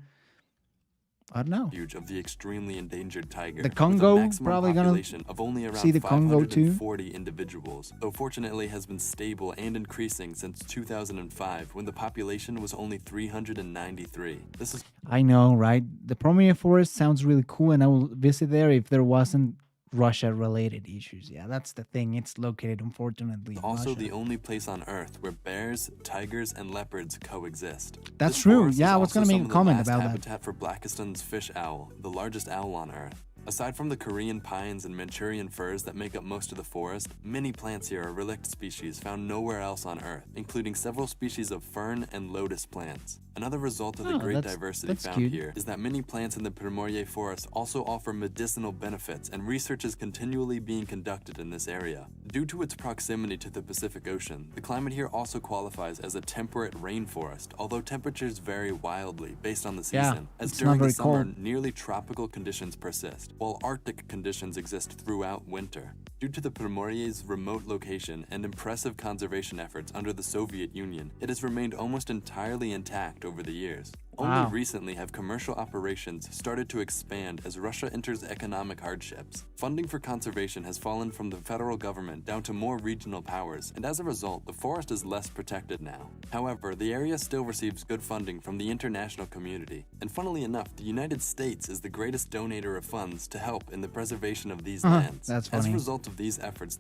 I don't know. Of the extremely endangered tiger. The Congo, probably gonna of only around see the Congo too. 540 individuals, though fortunately has been stable and increasing since 2005, when the population was only 393. This is. I know, right? The Primorye forest sounds really cool, and I will visit there if there wasn't Russia-related issues. Yeah, that's the thing. It's located, unfortunately, in also Russia. The only place on Earth where bears, tigers, and leopards coexist. That's true. Yeah, I was going to make a comment about that. Habitat for Blakiston's fish owl, the largest owl on Earth. Aside from the Korean pines and Manchurian firs that make up most of the forest, many plants here are relict species found nowhere else on Earth, including several species of fern and lotus plants. Another result of the great diversity found here is that many plants in the Primorye forest also offer medicinal benefits, and research is continually being conducted in this area. Due to its proximity to the Pacific Ocean, the climate here also qualifies as a temperate rainforest, although temperatures vary wildly based on the season, as during the summer, nearly tropical conditions persist, while Arctic conditions exist throughout winter. Due to the Primorye's remote location and impressive conservation efforts under the Soviet Union, it has remained almost entirely intact over the years. Only recently have commercial operations started to expand as Russia enters economic hardships. Funding for conservation has fallen from the federal government down to more regional powers, and as a result, the forest is less protected now. However, the area still receives good funding from the international community, and funnily enough, the United States is the greatest donator of funds to help in the preservation of these lands. That's funny. As a result of these efforts,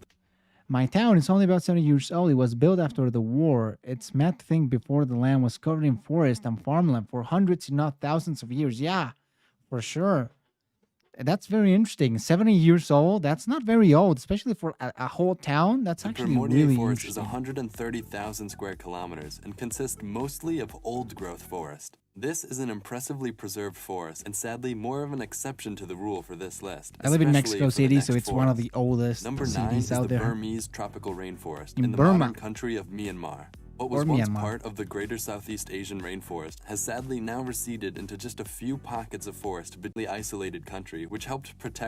my town is only about 70 years old. It was built after the war. It's mad to think before the land was covered in forest and farmland for hundreds, if not thousands of years. Yeah, for sure. That's very interesting. 70 years old, that's not very old, especially for a whole town. That's actually really forest interesting. is 130,000 square kilometers and consists mostly of old-growth forest. This is an impressively preserved forest, and sadly more of an exception to the rule for this list. I live in Mexico City, so it's one of the oldest Number 9 cities is out the there. Burmese tropical rainforest In in the Burma. modern country of Myanmar. What was once part of the greater Southeast Asian rainforest has sadly now receded into just a few pockets of forest, bitterly isolated country, which helped protect